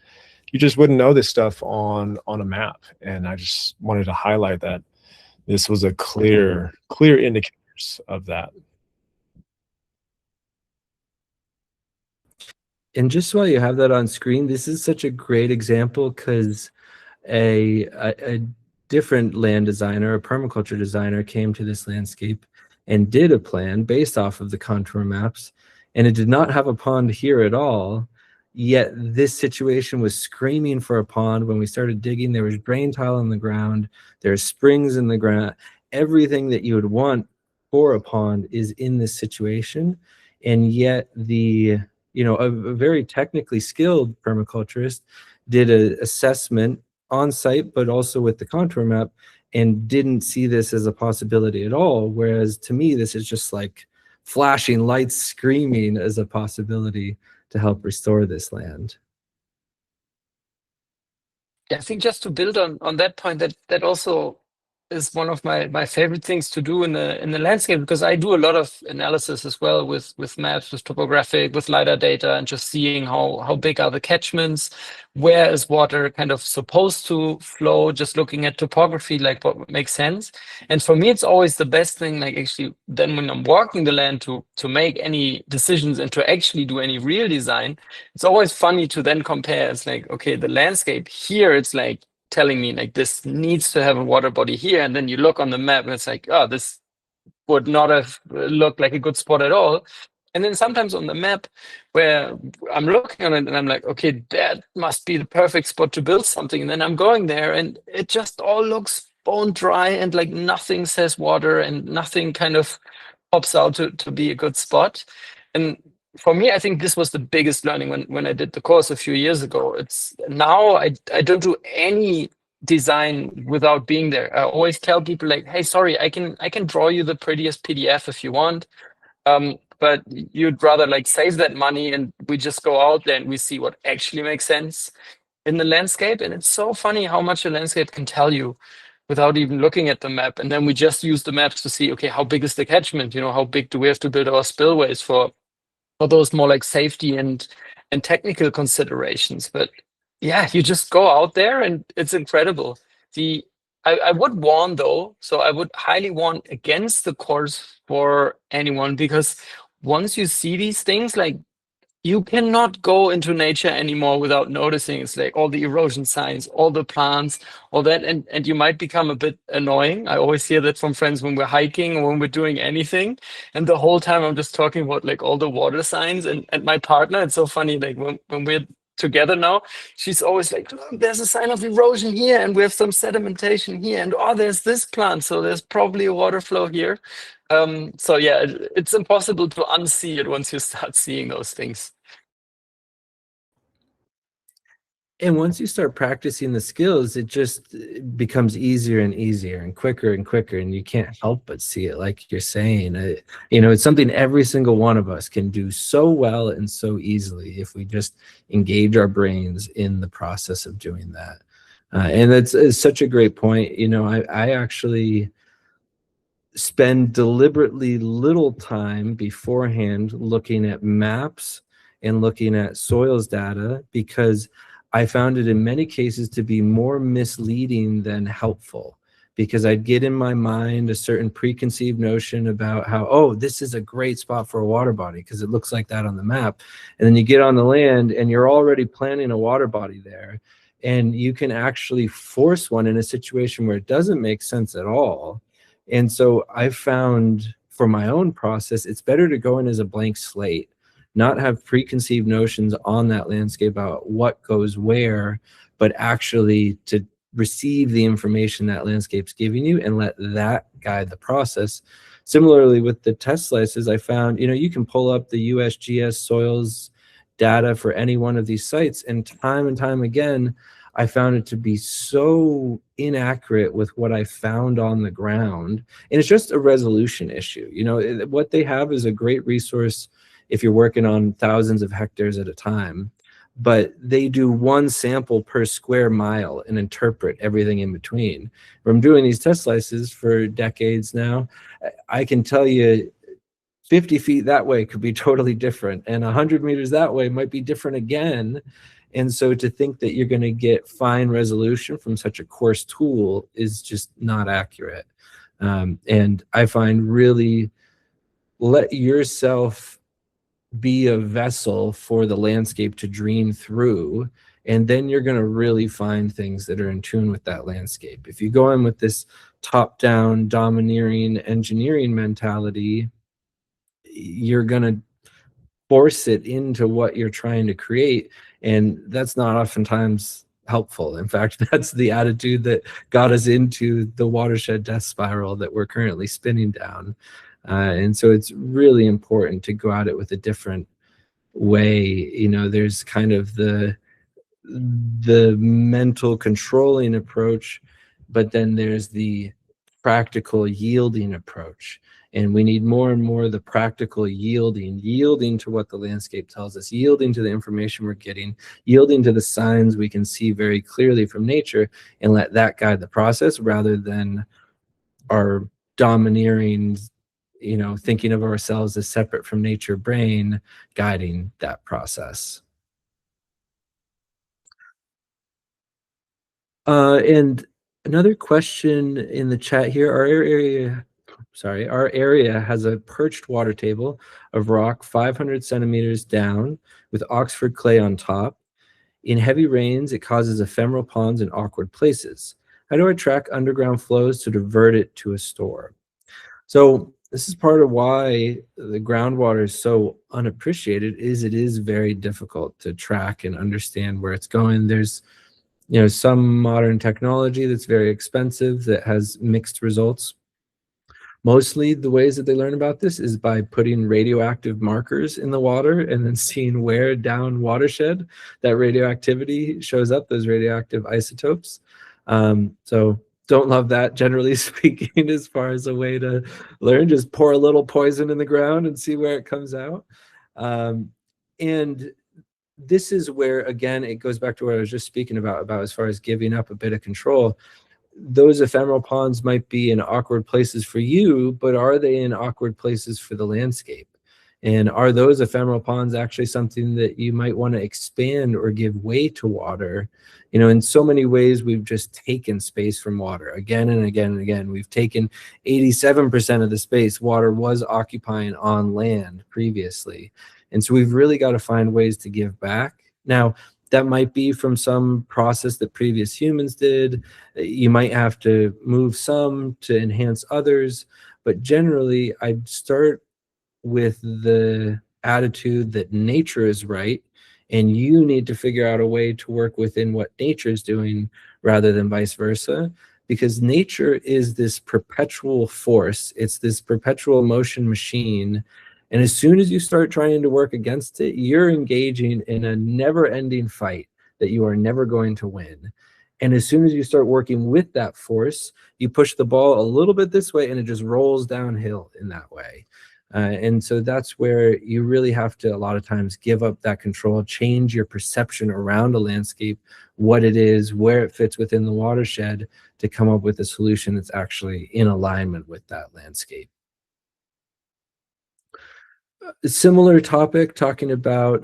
you just wouldn't know this stuff on a map. And I just wanted to highlight that this was a clear indicators of that. And just while you have that on screen, this is such a great example because a different land designer, a permaculture designer, came to this landscape and did a plan based off of the contour maps, and it did not have a pond here at all. Yet this situation was screaming for a pond. When we started digging, there was drain tile in the ground, there's springs in the ground. Everything that you would want for a pond is in this situation. And yet a very technically skilled permaculturist did an assessment on site, but also with the contour map, and didn't see this as a possibility at all. Whereas to me, this is just like flashing lights screaming as a possibility to help restore this land. Yeah, I think just to build on that point, that also is one of my favorite things to do in the landscape, because I do a lot of analysis as well with maps, with topographic, with LiDAR data, and just seeing how big are the catchments, where is water kind of supposed to flow, just looking at topography, like what makes sense. And for me, it's always the best thing, like actually then when I'm walking the land to make any decisions and to actually do any real design, it's always funny to then compare. It's like, okay, the landscape here, it's like telling me like this needs to have a water body here, and then you look on the map and it's like, oh, this would not have looked like a good spot at all. And then sometimes on the map where I'm looking on it and I'm like, okay, that must be the perfect spot to build something, and then I'm going there and it just all looks bone dry and like nothing says water and nothing kind of pops out to be a good spot. And for me, I think this was the biggest learning when I did the course a few years ago. It's now I don't do any design without being there. I always tell people like, hey, sorry, I can draw you the prettiest PDF if you want. But you'd rather like save that money and we just go out there and we see what actually makes sense in the landscape. And it's so funny how much a landscape can tell you without even looking at the map. And then we just use the maps to see, okay, how big is the catchment? You know, how big do we have to build our spillways for those more like safety and technical considerations. But yeah, you just go out there and it's incredible. I would warn though, so I would highly warn against the course for anyone, because once you see these things, like you cannot go into nature anymore without noticing. It's like all the erosion signs, all the plants, all that, and you might become a bit annoying. I always hear that from friends when we're hiking or when we're doing anything, and the whole time I'm just talking about like all the water signs. And my partner, it's so funny, like when we're together now, she's always like, look, there's a sign of erosion here, and we have some sedimentation here, and oh, there's this plant, so there's probably a water flow here. So yeah, it's impossible to unsee it once you start seeing those things. And once you start practicing the skills, it just becomes easier and easier and quicker, and you can't help but see it, like you're saying. You know, it's something every single one of us can do so well and so easily if we just engage our brains in the process of doing that. And it's such a great point. You know, I actually spend deliberately little time beforehand looking at maps and looking at soils data, because I found it in many cases to be more misleading than helpful, because I'd get in my mind a certain preconceived notion about how, oh, this is a great spot for a water body because it looks like that on the map. And then you get on the land and you're already planning a water body there, and you can actually force one in a situation where it doesn't make sense at all. And so I found for my own process, it's better to go in as a blank slate, not have preconceived notions on that landscape about what goes where, but actually to receive the information that landscape's giving you and let that guide the process. Similarly with the test slices, I found, you know, you can pull up the USGS soils data for any one of these sites, and time again, I found it to be so inaccurate with what I found on the ground. And it's just a resolution issue. You know, what they have is a great resource if you're working on thousands of hectares at a time, but they do one sample per square mile and interpret everything in between. From doing these test slices for decades now, I can tell you 50 feet that way could be totally different, and 100 meters that way might be different again. And so to think that you're going to get fine resolution from such a coarse tool is just not accurate. And I find really let yourself be a vessel for the landscape to dream through, and then you're going to really find things that are in tune with that landscape. If you go in with this top-down domineering engineering mentality, you're going to force it into what you're trying to create, and that's not oftentimes helpful. In fact, that's the attitude that got us into the watershed death spiral that we're currently spinning down. And so it's really important to go at it with a different way. You know, there's kind of the the mental controlling approach, but then there's the practical yielding approach. And we need more and more of the practical yielding to what the landscape tells us, yielding to the information we're getting, yielding to the signs we can see very clearly from nature, and let that guide the process rather than our domineering, thinking of ourselves as separate from nature brain guiding that process. And another question in the chat here, our area has a perched water table of rock 500 centimeters down with Oxford clay on top. In heavy rains, it causes ephemeral ponds in awkward places. How do I track underground flows to divert it to a store? So this is part of why the groundwater is so unappreciated, is it is very difficult to track and understand where it's going. There's some modern technology that's very expensive that has mixed results. Mostly the ways that they learn about this is by putting radioactive markers in the water and then seeing where down watershed that radioactivity shows up, those radioactive isotopes. So don't love that, generally speaking, as far as a way to learn. Just pour a little poison in the ground and see where it comes out. And this is where, again, it goes back to what I was just speaking about as far as giving up a bit of control. Those ephemeral ponds might be in awkward places for you, but are they in awkward places for the landscape? And are those ephemeral ponds actually something that you might want to expand or give way to water? In so many ways, we've just taken space from water again and again and again. We've taken 87% of the space water was occupying on land previously. And so we've really got to find ways to give back. Now, that might be from some process that previous humans did. You might have to move some to enhance others. But generally, I'd start with the attitude that nature is right, and you need to figure out a way to work within what nature is doing rather than vice versa. Because nature is this perpetual force. It's this perpetual motion machine. And as soon as you start trying to work against it, you're engaging in a never-ending fight that you are never going to win. And as soon as you start working with that force, you push the ball a little bit this way and it just rolls downhill in that way. And so that's where you really have to, a lot of times, give up that control, change your perception around a landscape, what it is, where it fits within the watershed, to come up with a solution that's actually in alignment with that landscape. A similar topic, talking about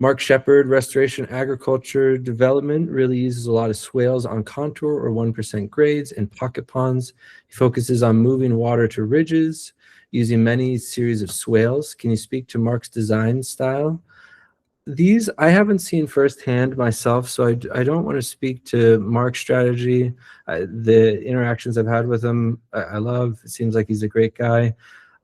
Mark Shepard, restoration agriculture development, really uses a lot of swales on contour or 1% grades and pocket ponds. He focuses on moving water to ridges using many series of swales. Can you speak to Mark's design style? These I haven't seen firsthand myself, so I don't want to speak to Mark's strategy. The interactions I've had with him, I love. It seems like he's a great guy.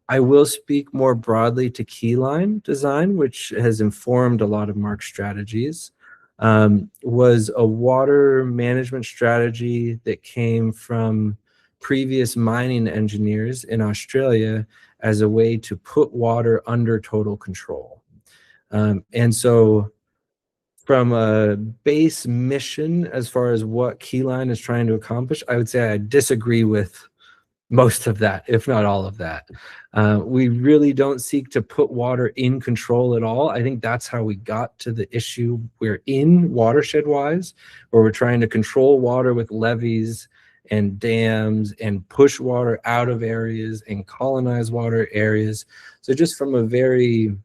I will speak more broadly to keyline design, which has informed a lot of Mark's strategies. Was a water management strategy that came from previous mining engineers in Australia as a way to put water under total control. And so from a base mission, as far as what keyline is trying to accomplish, I would say I disagree with most of that, if not all of that. We really don't seek to put water in control at all. I think that's how we got to the issue we're in watershed-wise, where we're trying to control water with levees and dams and push water out of areas and colonize water areas. So just from a very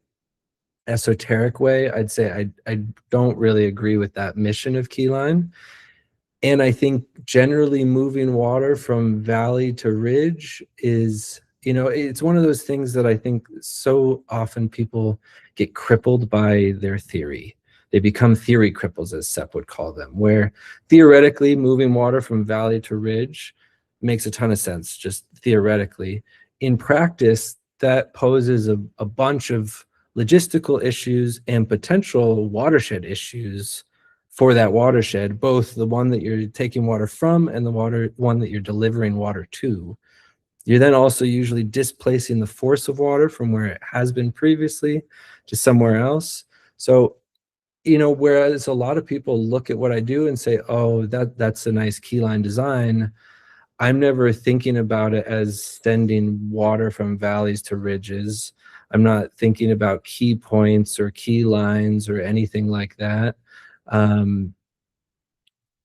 esoteric way, I'd say I don't really agree with that mission of keyline. And I think generally moving water from valley to ridge is, it's one of those things that I think so often people get crippled by their theory. They become theory cripples, as Sepp would call them, where theoretically moving water from valley to ridge makes a ton of sense, just theoretically. In practice, that poses a bunch of logistical issues and potential watershed issues for that watershed, both the one that you're taking water from and the one that you're delivering water to. You're then also usually displacing the force of water from where it has been previously to somewhere else. So you know, whereas a lot of people look at what I do and say, oh, that's a nice keyline design, I'm never thinking about it as sending water from valleys to ridges. I'm not thinking about key points or key lines or anything like that.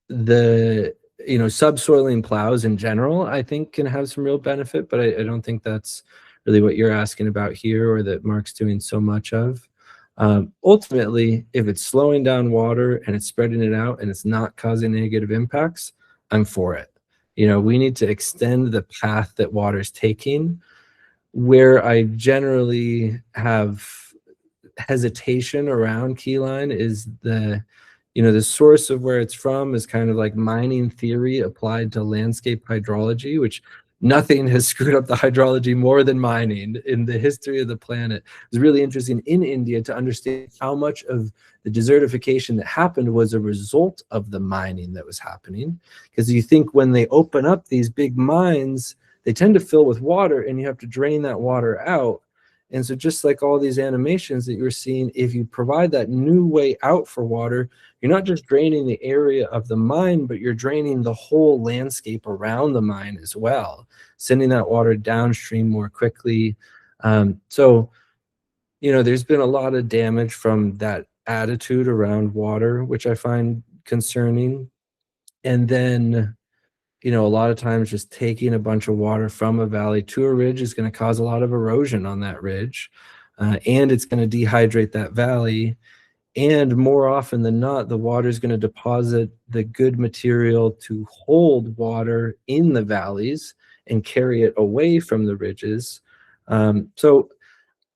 The subsoiling plows in general, I think, can have some real benefit, but I don't think that's really what you're asking about here, or that Mark's doing so much of. Ultimately, if it's slowing down water and it's spreading it out and it's not causing negative impacts, I'm for it. We need to extend the path that water's taking. Where I generally have hesitation around keyline is the source of where it's from is kind of like mining theory applied to landscape hydrology, which nothing has screwed up the hydrology more than mining in the history of the planet. It's really interesting in India to understand how much of the desertification that happened was a result of the mining that was happening. Because you think when they open up these big mines, they tend to fill with water, and you have to drain that water out. And so just like all these animations that you're seeing, if you provide that new way out for water, you're not just draining the area of the mine, but you're draining the whole landscape around the mine as well, sending that water downstream more quickly. So there's been a lot of damage from that attitude around water, which I find concerning. And then a lot of times just taking a bunch of water from a valley to a ridge is going to cause a lot of erosion on that ridge, and it's going to dehydrate that valley. And more often than not, the water is going to deposit the good material to hold water in the valleys and carry it away from the ridges. So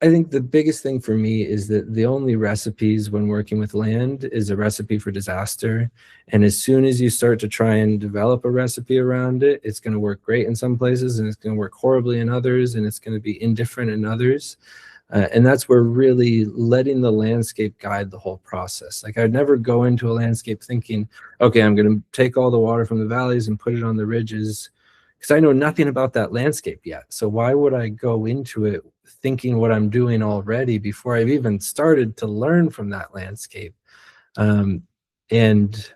I think the biggest thing for me is that the only recipes when working with land is a recipe for disaster. And as soon as you start to try and develop a recipe around it, it's going to work great in some places and it's going to work horribly in others, and it's going to be indifferent in others. And that's where really letting the landscape guide the whole process. Like, I'd never go into a landscape thinking, okay, I'm going to take all the water from the valleys and put it on the ridges, because I know nothing about that landscape yet. So why would I go into it thinking what I'm doing already before I've even started to learn from that landscape? And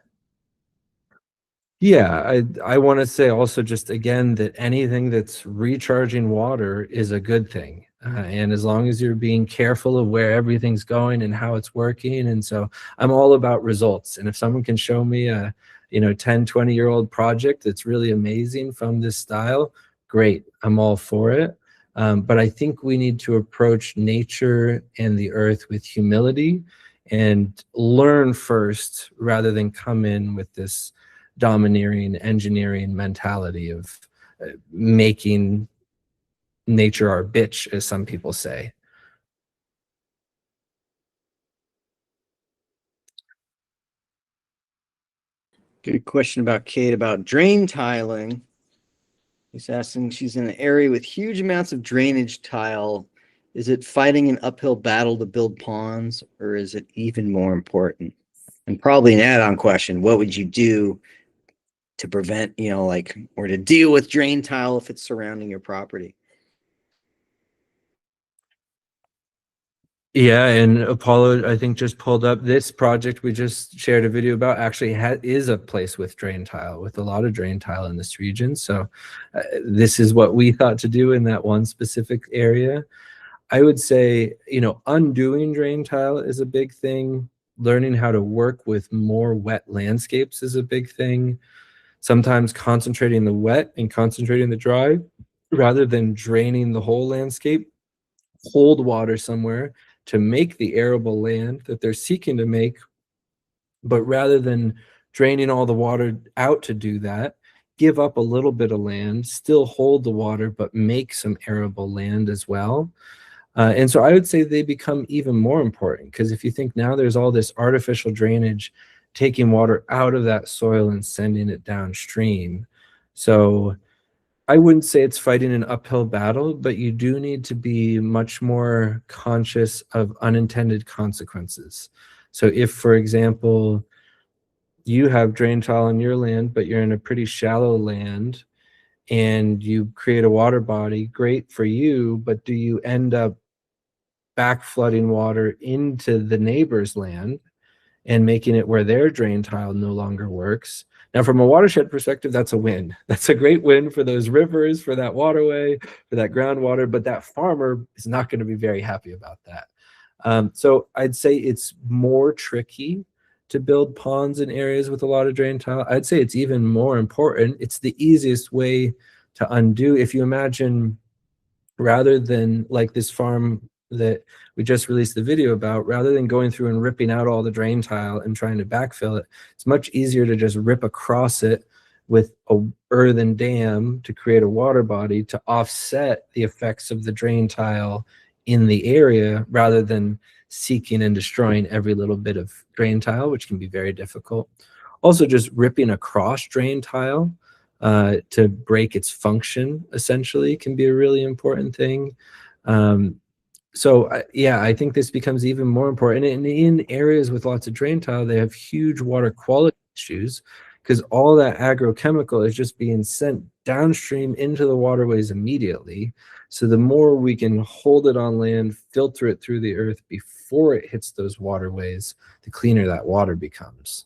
yeah, I want to say also, just again, that anything that's recharging water is a good thing. And as long as you're being careful of where everything's going and how it's working. And so I'm all about results. And if someone can show me a 10, 20-year-old project that's really amazing from this style, great, I'm all for it. But I think we need to approach nature and the earth with humility and learn first, rather than come in with this domineering engineering mentality of making nature our bitch, as some people say. Good question about Kate about drain tiling. He's asking, she's in an area with huge amounts of drainage tile. Is it fighting an uphill battle to build ponds, or is it even more important? And probably an add-on question, what would you do to prevent, or to deal with drain tile if it's surrounding your property? Yeah, and Apollo, I think, just pulled up this project we just shared a video about. Actually is a place with drain tile, with a lot of drain tile in this region. So this is what we thought to do in that one specific area. I would say, undoing drain tile is a big thing. Learning how to work with more wet landscapes is a big thing. Sometimes concentrating the wet and concentrating the dry, rather than draining the whole landscape. Hold water somewhere to make the arable land that they're seeking to make, but rather than draining all the water out to do that, give up a little bit of land, still hold the water, but make some arable land as well. And so I would say they become even more important, because if you think now there's all this artificial drainage taking water out of that soil and sending it downstream. So I wouldn't say it's fighting an uphill battle, but you do need to be much more conscious of unintended consequences. So if, for example, you have drain tile on your land, but you're in a pretty shallow land and you create a water body, great for you, but do you end up back flooding water into the neighbor's land? and making it where their drain tile no longer works. Now, from a watershed perspective, that's a win. That's a great win for those rivers, for that waterway, for that groundwater, but that farmer is not going to be very happy about that. So I'd say it's more tricky to build ponds in areas with a lot of drain tile. I'd say it's even more important. It's the easiest way to undo. If you imagine, rather than like this farm that we just released the video about, rather than going through and ripping out all the drain tile and trying to backfill it, it's much easier to just rip across it with a earthen dam to create a water body to offset the effects of the drain tile in the area, rather than seeking and destroying every little bit of drain tile, which can be very difficult. Also, just ripping across drain tile to break its function, essentially, can be a really important thing. So yeah, I think this becomes even more important. And in areas with lots of drain tile, they have huge water quality issues because all that agrochemical is just being sent downstream into the waterways immediately. So the more we can hold it on land, filter it through the earth before it hits those waterways, the cleaner that water becomes.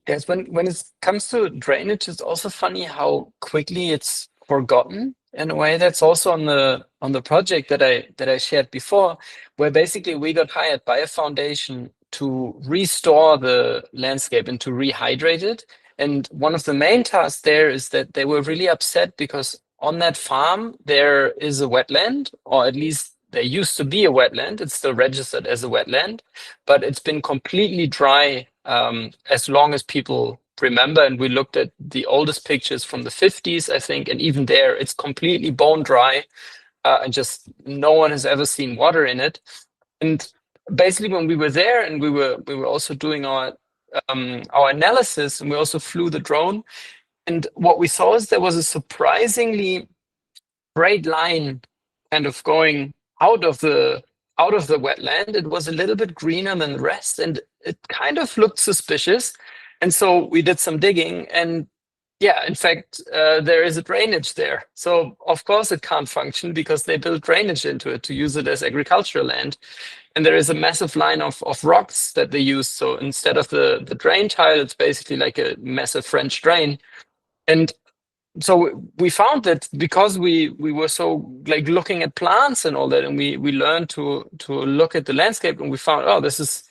Yes, when it comes to drainage, it's also funny how quickly it's forgotten in a way. That's also on the project that I shared before, where basically we got hired by a foundation to restore the landscape and to rehydrate it. And one of the main tasks there is that they were really upset because on that farm there is a wetland, or at least there used to be a wetland. It's still registered as a wetland, but it's been completely dry as long as people remember. And we looked at the oldest pictures from the 50s, I think, and even there it's completely bone dry, and just no one has ever seen water in it. And basically when we were there, and we were also doing our analysis, and we also flew the drone, and what we saw is there was a surprisingly straight line kind of going out of the wetland. It was a little bit greener than the rest, and it kind of looked suspicious. And so we did some digging, and yeah, in fact, there is a drainage there. So of course it can't function because they built drainage into it to use it as agricultural land. And there is a massive line of rocks that they use. So instead of the drain tile, it's basically like a massive French drain. And so we found that because we were so like looking at plants and all that, and we learned to look at the landscape, and we found, oh, this is,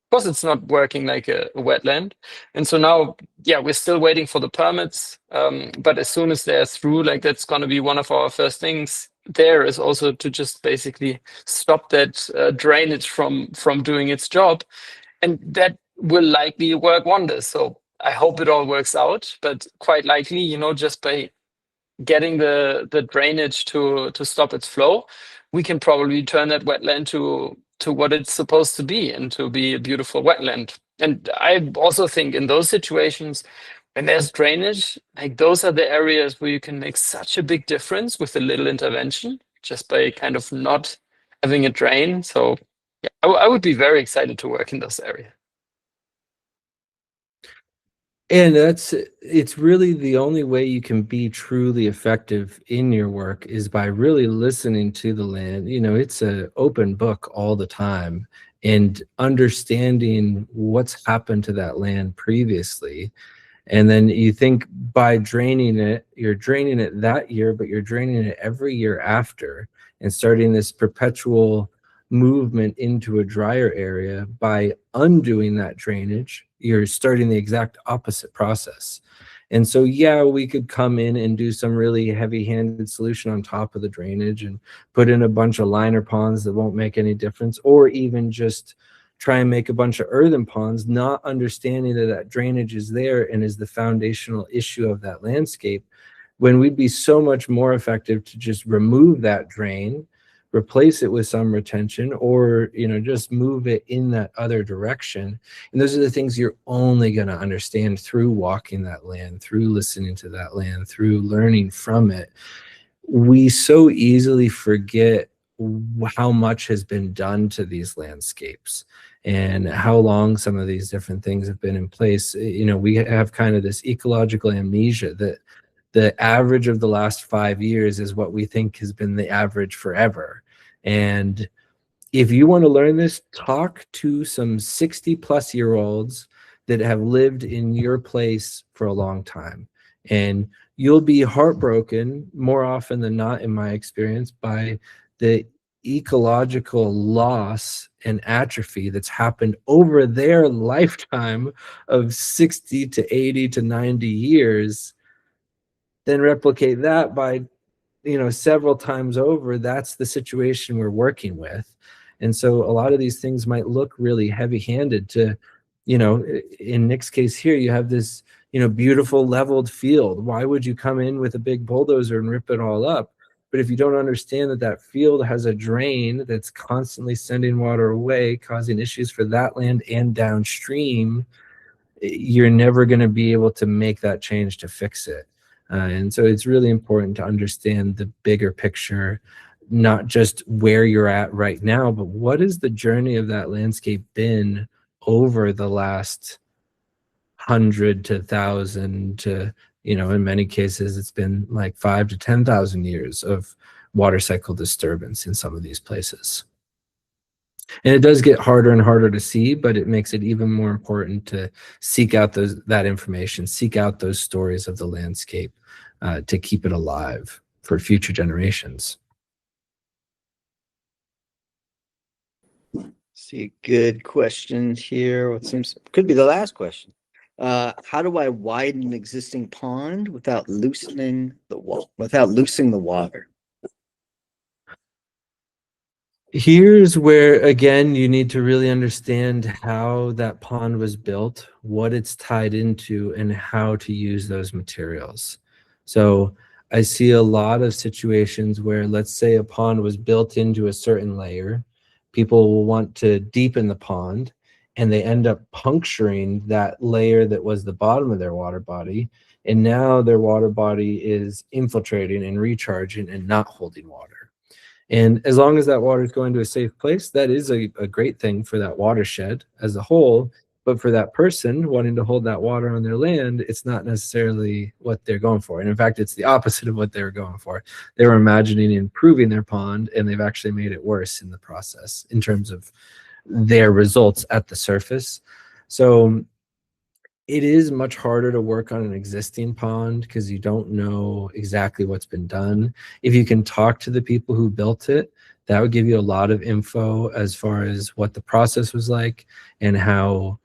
of course it's not working like a wetland. And so now, yeah, we're still waiting for the permits, but as soon as they're through, like that's going to be one of our first things there, is also to just basically stop that drainage from doing its job, and that will likely work wonders. So I hope it all works out, but quite likely, you know, just by getting the drainage to stop its flow, we can probably turn that wetland to what it's supposed to be, and to be a beautiful wetland. And I also think in those situations, when there's drainage, like those are the areas where you can make such a big difference with a little intervention, just by kind of not having a drain. So yeah, I would be very excited to work in those areas. And it's really the only way you can be truly effective in your work is by really listening to the land. You know, it's an open book all the time, and understanding what's happened to that land previously. And then you think by draining it, you're draining it that year, but you're draining it every year after, and starting this perpetual movement into a drier area. By undoing that drainage, you're starting the exact opposite process. And so, yeah, we could come in and do some really heavy-handed solution on top of the drainage and put in a bunch of liner ponds that won't make any difference, or even just try and make a bunch of earthen ponds, not understanding that that drainage is there and is the foundational issue of that landscape, when we'd be so much more effective to just remove that drain, replace it with some retention, or, you know, just move it in that other direction. And those are the things you're only going to understand through walking that land, through listening to that land, through learning from it. We so easily forget how much has been done to these landscapes and how long some of these different things have been in place. You know, we have kind of this ecological amnesia that the average of the last 5 years is what we think has been the average forever. And if you want to learn this, talk to some 60-plus-year-olds that have lived in your place for a long time. And you'll be heartbroken more often than not, in my experience, by the ecological loss and atrophy that's happened over their lifetime of 60 to 80 to 90 years. Then replicate that by several times over. That's the situation we're working with. And so a lot of these things might look really heavy-handed to, in Nick's case here, you have this, beautiful leveled field. Why would you come in with a big bulldozer and rip it all up? But if you don't understand that that field has a drain that's constantly sending water away, causing issues for that land and downstream, you're never going to be able to make that change to fix it. And so it's really important to understand the bigger picture, not just where you're at right now, but what has the journey of that landscape been over the last 100 to 1,000 to, in many cases, it's been like 5 to 10,000 years of water cycle disturbance in some of these places. And it does get harder and harder to see, but it makes it even more important to seek out that information, seek out those stories of the landscape to keep it alive for future generations. See, good question here. What seems could be the last question. How do I widen an existing pond without loosening the water? Here's where, again, you need to really understand how that pond was built, what it's tied into, and how to use those materials. So I see a lot of situations where, let's say, a pond was built into a certain layer. People will want to deepen the pond, and they end up puncturing that layer that was the bottom of their water body. And now their water body is infiltrating and recharging and not holding water. And as long as that water is going to a safe place, that is a great thing for that watershed as a whole. But for that person wanting to hold that water on their land, it's not necessarily what they're going for. And in fact, it's the opposite of what they were going for. They were imagining improving their pond, and they've actually made it worse in the process in terms of their results at the surface. So it is much harder to work on an existing pond because you don't know exactly what's been done. If you can talk to the people who built it, that would give you a lot of info as far as what the process was like and how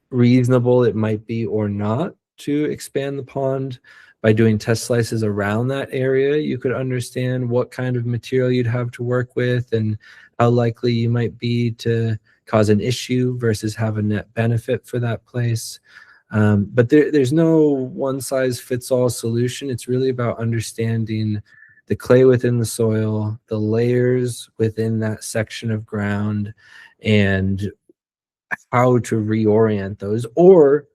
reasonable it might be or not to expand the pond. By doing test slices around that area, you could understand what kind of material you'd have to work with and how likely you might be to cause an issue versus have a net benefit for that place. But there's no one-size-fits-all solution. It's really about understanding the clay within the soil, the layers within that section of ground, and how to reorient those. Or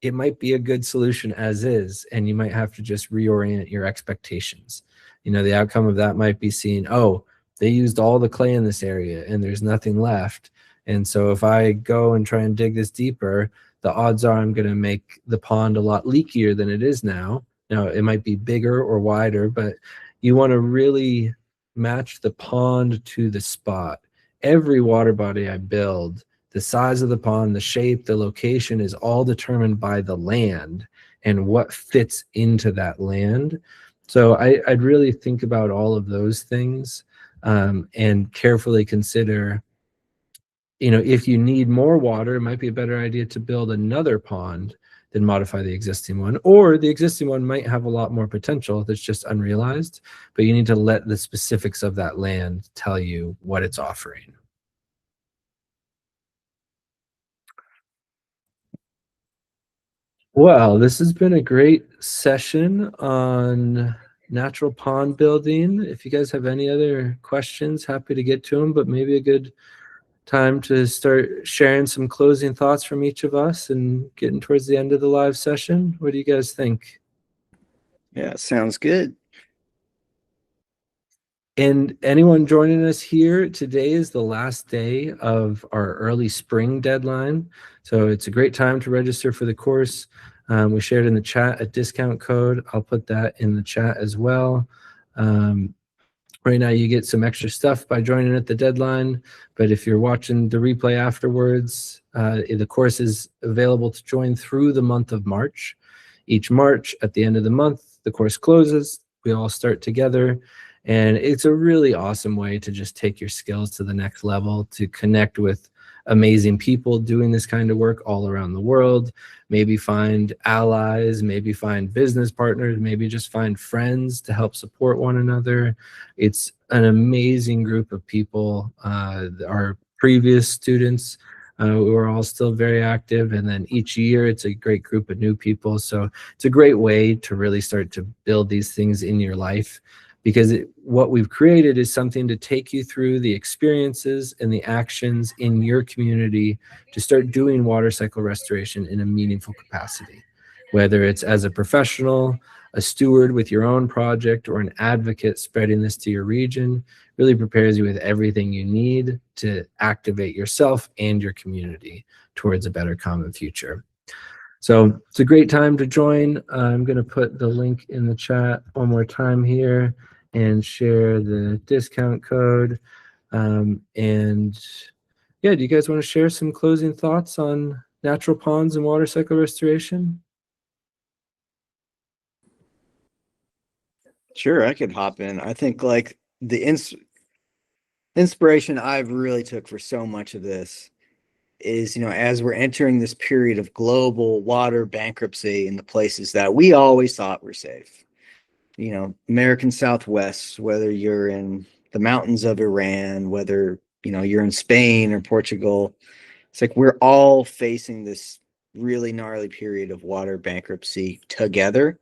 it might be a good solution as is, and you might have to just reorient your expectations. The outcome of that might be seeing, oh, they used all the clay in this area and there's nothing left. And so if I go and try and dig this deeper, the odds are I'm going to make the pond a lot leakier than it is now. Now, it might be bigger or wider, but you want to really match the pond to the spot. Every water body I build, the size of the pond, the shape, the location is all determined by the land and what fits into that land. So I'd really think about all of those things and carefully consider, if you need more water, it might be a better idea to build another pond than modify the existing one. Or the existing one might have a lot more potential that's just unrealized, but you need to let the specifics of that land tell you what it's offering. Well, this has been a great session on natural pond building. If you guys have any other questions, happy to get to them, but maybe a good time to start sharing some closing thoughts from each of us and getting towards the end of the live session. What do you guys think? Yeah, sounds good. And anyone joining us here, today is the last day of our early spring deadline. So it's a great time to register for the course. We shared in the chat a discount code. I'll put that in the chat as well. Right now, you get some extra stuff by joining at the deadline, but if you're watching the replay afterwards, the course is available to join through the month of March. Each March, at the end of the month, the course closes. We all start together, and it's a really awesome way to just take your skills to the next level, to connect with amazing people doing this kind of work all around the world, maybe find allies, maybe find business partners, maybe just find friends to help support one another. It's an amazing group of people. Our previous students were all still very active, and then each year it's a great group of new people. So it's a great way to really start to build these things in your life, because what we've created is something to take you through the experiences and the actions in your community to start doing water cycle restoration in a meaningful capacity. Whether it's as a professional, a steward with your own project, or an advocate spreading this to your region, really prepares you with everything you need to activate yourself and your community towards a better common future. So it's a great time to join. I'm going to put the link in the chat one more time here and share the discount code. And yeah, do you guys want to share some closing thoughts on natural ponds and water cycle restoration? Sure, I could hop in. I think like the inspiration I've really took for so much of this is, as we're entering this period of global water bankruptcy in the places that we always thought were safe, American Southwest, whether you're in the mountains of Iran, whether, you're in Spain or Portugal, it's like we're all facing this really gnarly period of water bankruptcy together.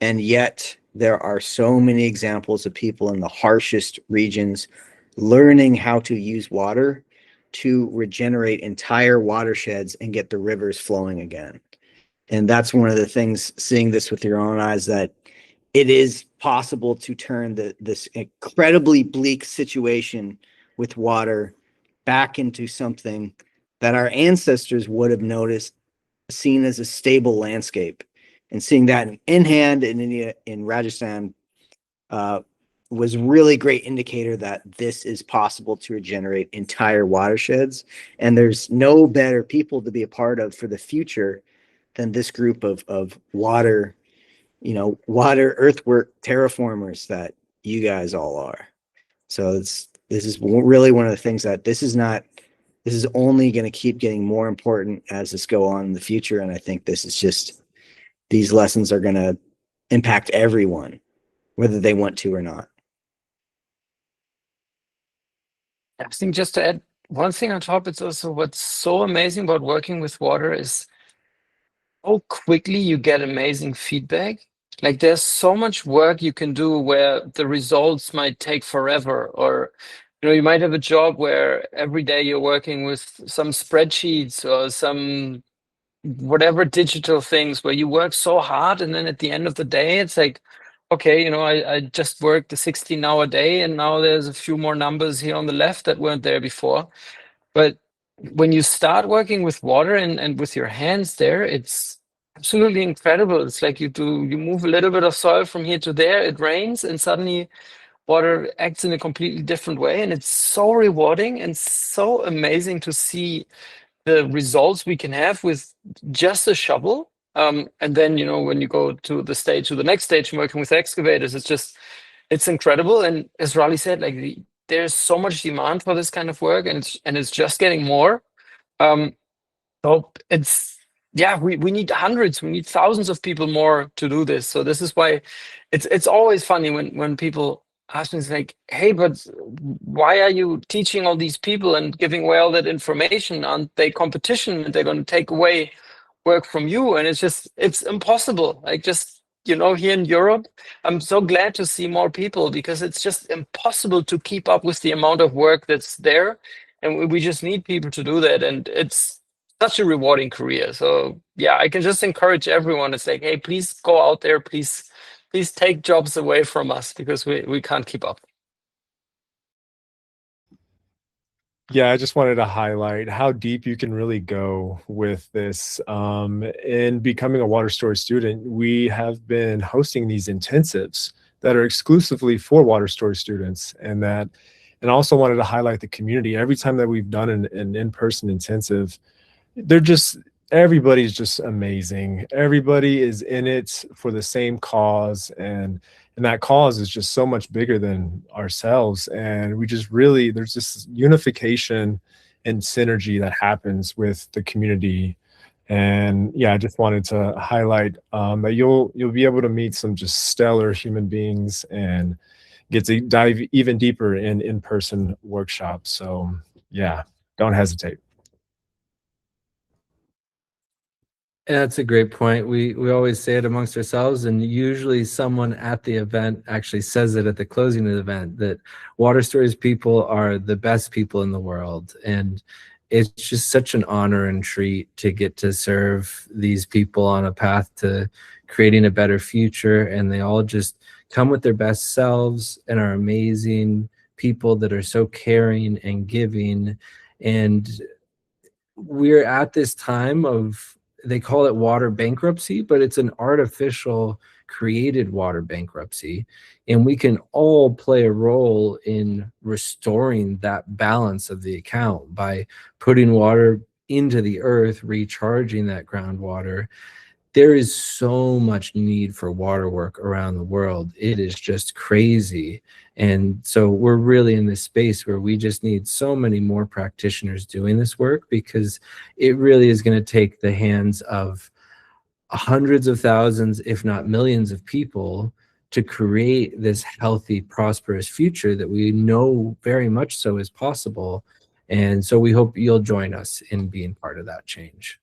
And yet there are so many examples of people in the harshest regions learning how to use water to regenerate entire watersheds and get the rivers flowing again. And that's one of the things, seeing this with your own eyes, that it is possible to turn this incredibly bleak situation with water back into something that our ancestors would have noticed, seen as a stable landscape. And seeing that in hand in India, in Rajasthan, was really great indicator that this is possible to regenerate entire watersheds. And there's no better people to be a part of for the future than this group of water, water earthwork terraformers that you guys all are. So this is really one of the things that this is only going to keep getting more important as this go on in the future. And I think this is just, these lessons are going to impact everyone, whether they want to or not. I think just to add one thing on top, it's also what's so amazing about working with water is how quickly you get amazing feedback. Like there's so much work you can do where the results might take forever, or you might have a job where every day you're working with some spreadsheets or some whatever digital things where you work so hard, and then at the end of the day it's like, okay, I just worked a 16-hour day and now there's a few more numbers here on the left that weren't there before. But when you start working with water and with your hands there, it's absolutely incredible. It's like you move a little bit of soil from here to there, it rains, and suddenly water acts in a completely different way. And it's so rewarding and so amazing to see the results we can have with just a shovel. And then, when you go to the next stage, working with excavators, it's incredible. And as Raleigh said, like there's so much demand for this kind of work, and it's just getting more. So we need hundreds, we need thousands of people more to do this. So this is why it's always funny when people ask me, it's like, hey, but why are you teaching all these people and giving away all that information? Aren't they competition and they're going to take away work from you? And it's impossible. Like just, here in Europe, I'm so glad to see more people, because it's just impossible to keep up with the amount of work that's there. And we just need people to do that. And it's such a rewarding career. So yeah, I can just encourage everyone. It's like, hey, please go out there, please take jobs away from us, because we can't keep up. Yeah, I just wanted to highlight how deep you can really go with this. In becoming a water storage student, we have been hosting these intensives that are exclusively for water storage students, and also wanted to highlight the community. Every time that we've done an in-person intensive, everybody's just amazing. Everybody is in it for the same cause, and that cause is just so much bigger than ourselves. And we just really, there's this unification and synergy that happens with the community. And yeah, I just wanted to highlight that you'll be able to meet some just stellar human beings and get to dive even deeper in in-person workshops. So yeah, don't hesitate. Yeah, that's a great point. We always say it amongst ourselves, and usually someone at the event actually says it at the closing of the event, that water stories people are the best people in the world. And it's just such an honor and treat to get to serve these people on a path to creating a better future. And they all just come with their best selves and are amazing people that are so caring and giving. And we're at this time of, they call it water bankruptcy, but it's an artificial created water bankruptcy. And we can all play a role in restoring that balance of the account by putting water into the earth, recharging that groundwater. There is so much need for water work around the world. It is just crazy. And so we're really in this space where we just need so many more practitioners doing this work, because it really is going to take the hands of hundreds of thousands, if not millions of people to create this healthy, prosperous future that we know very much so is possible. And so we hope you'll join us in being part of that change.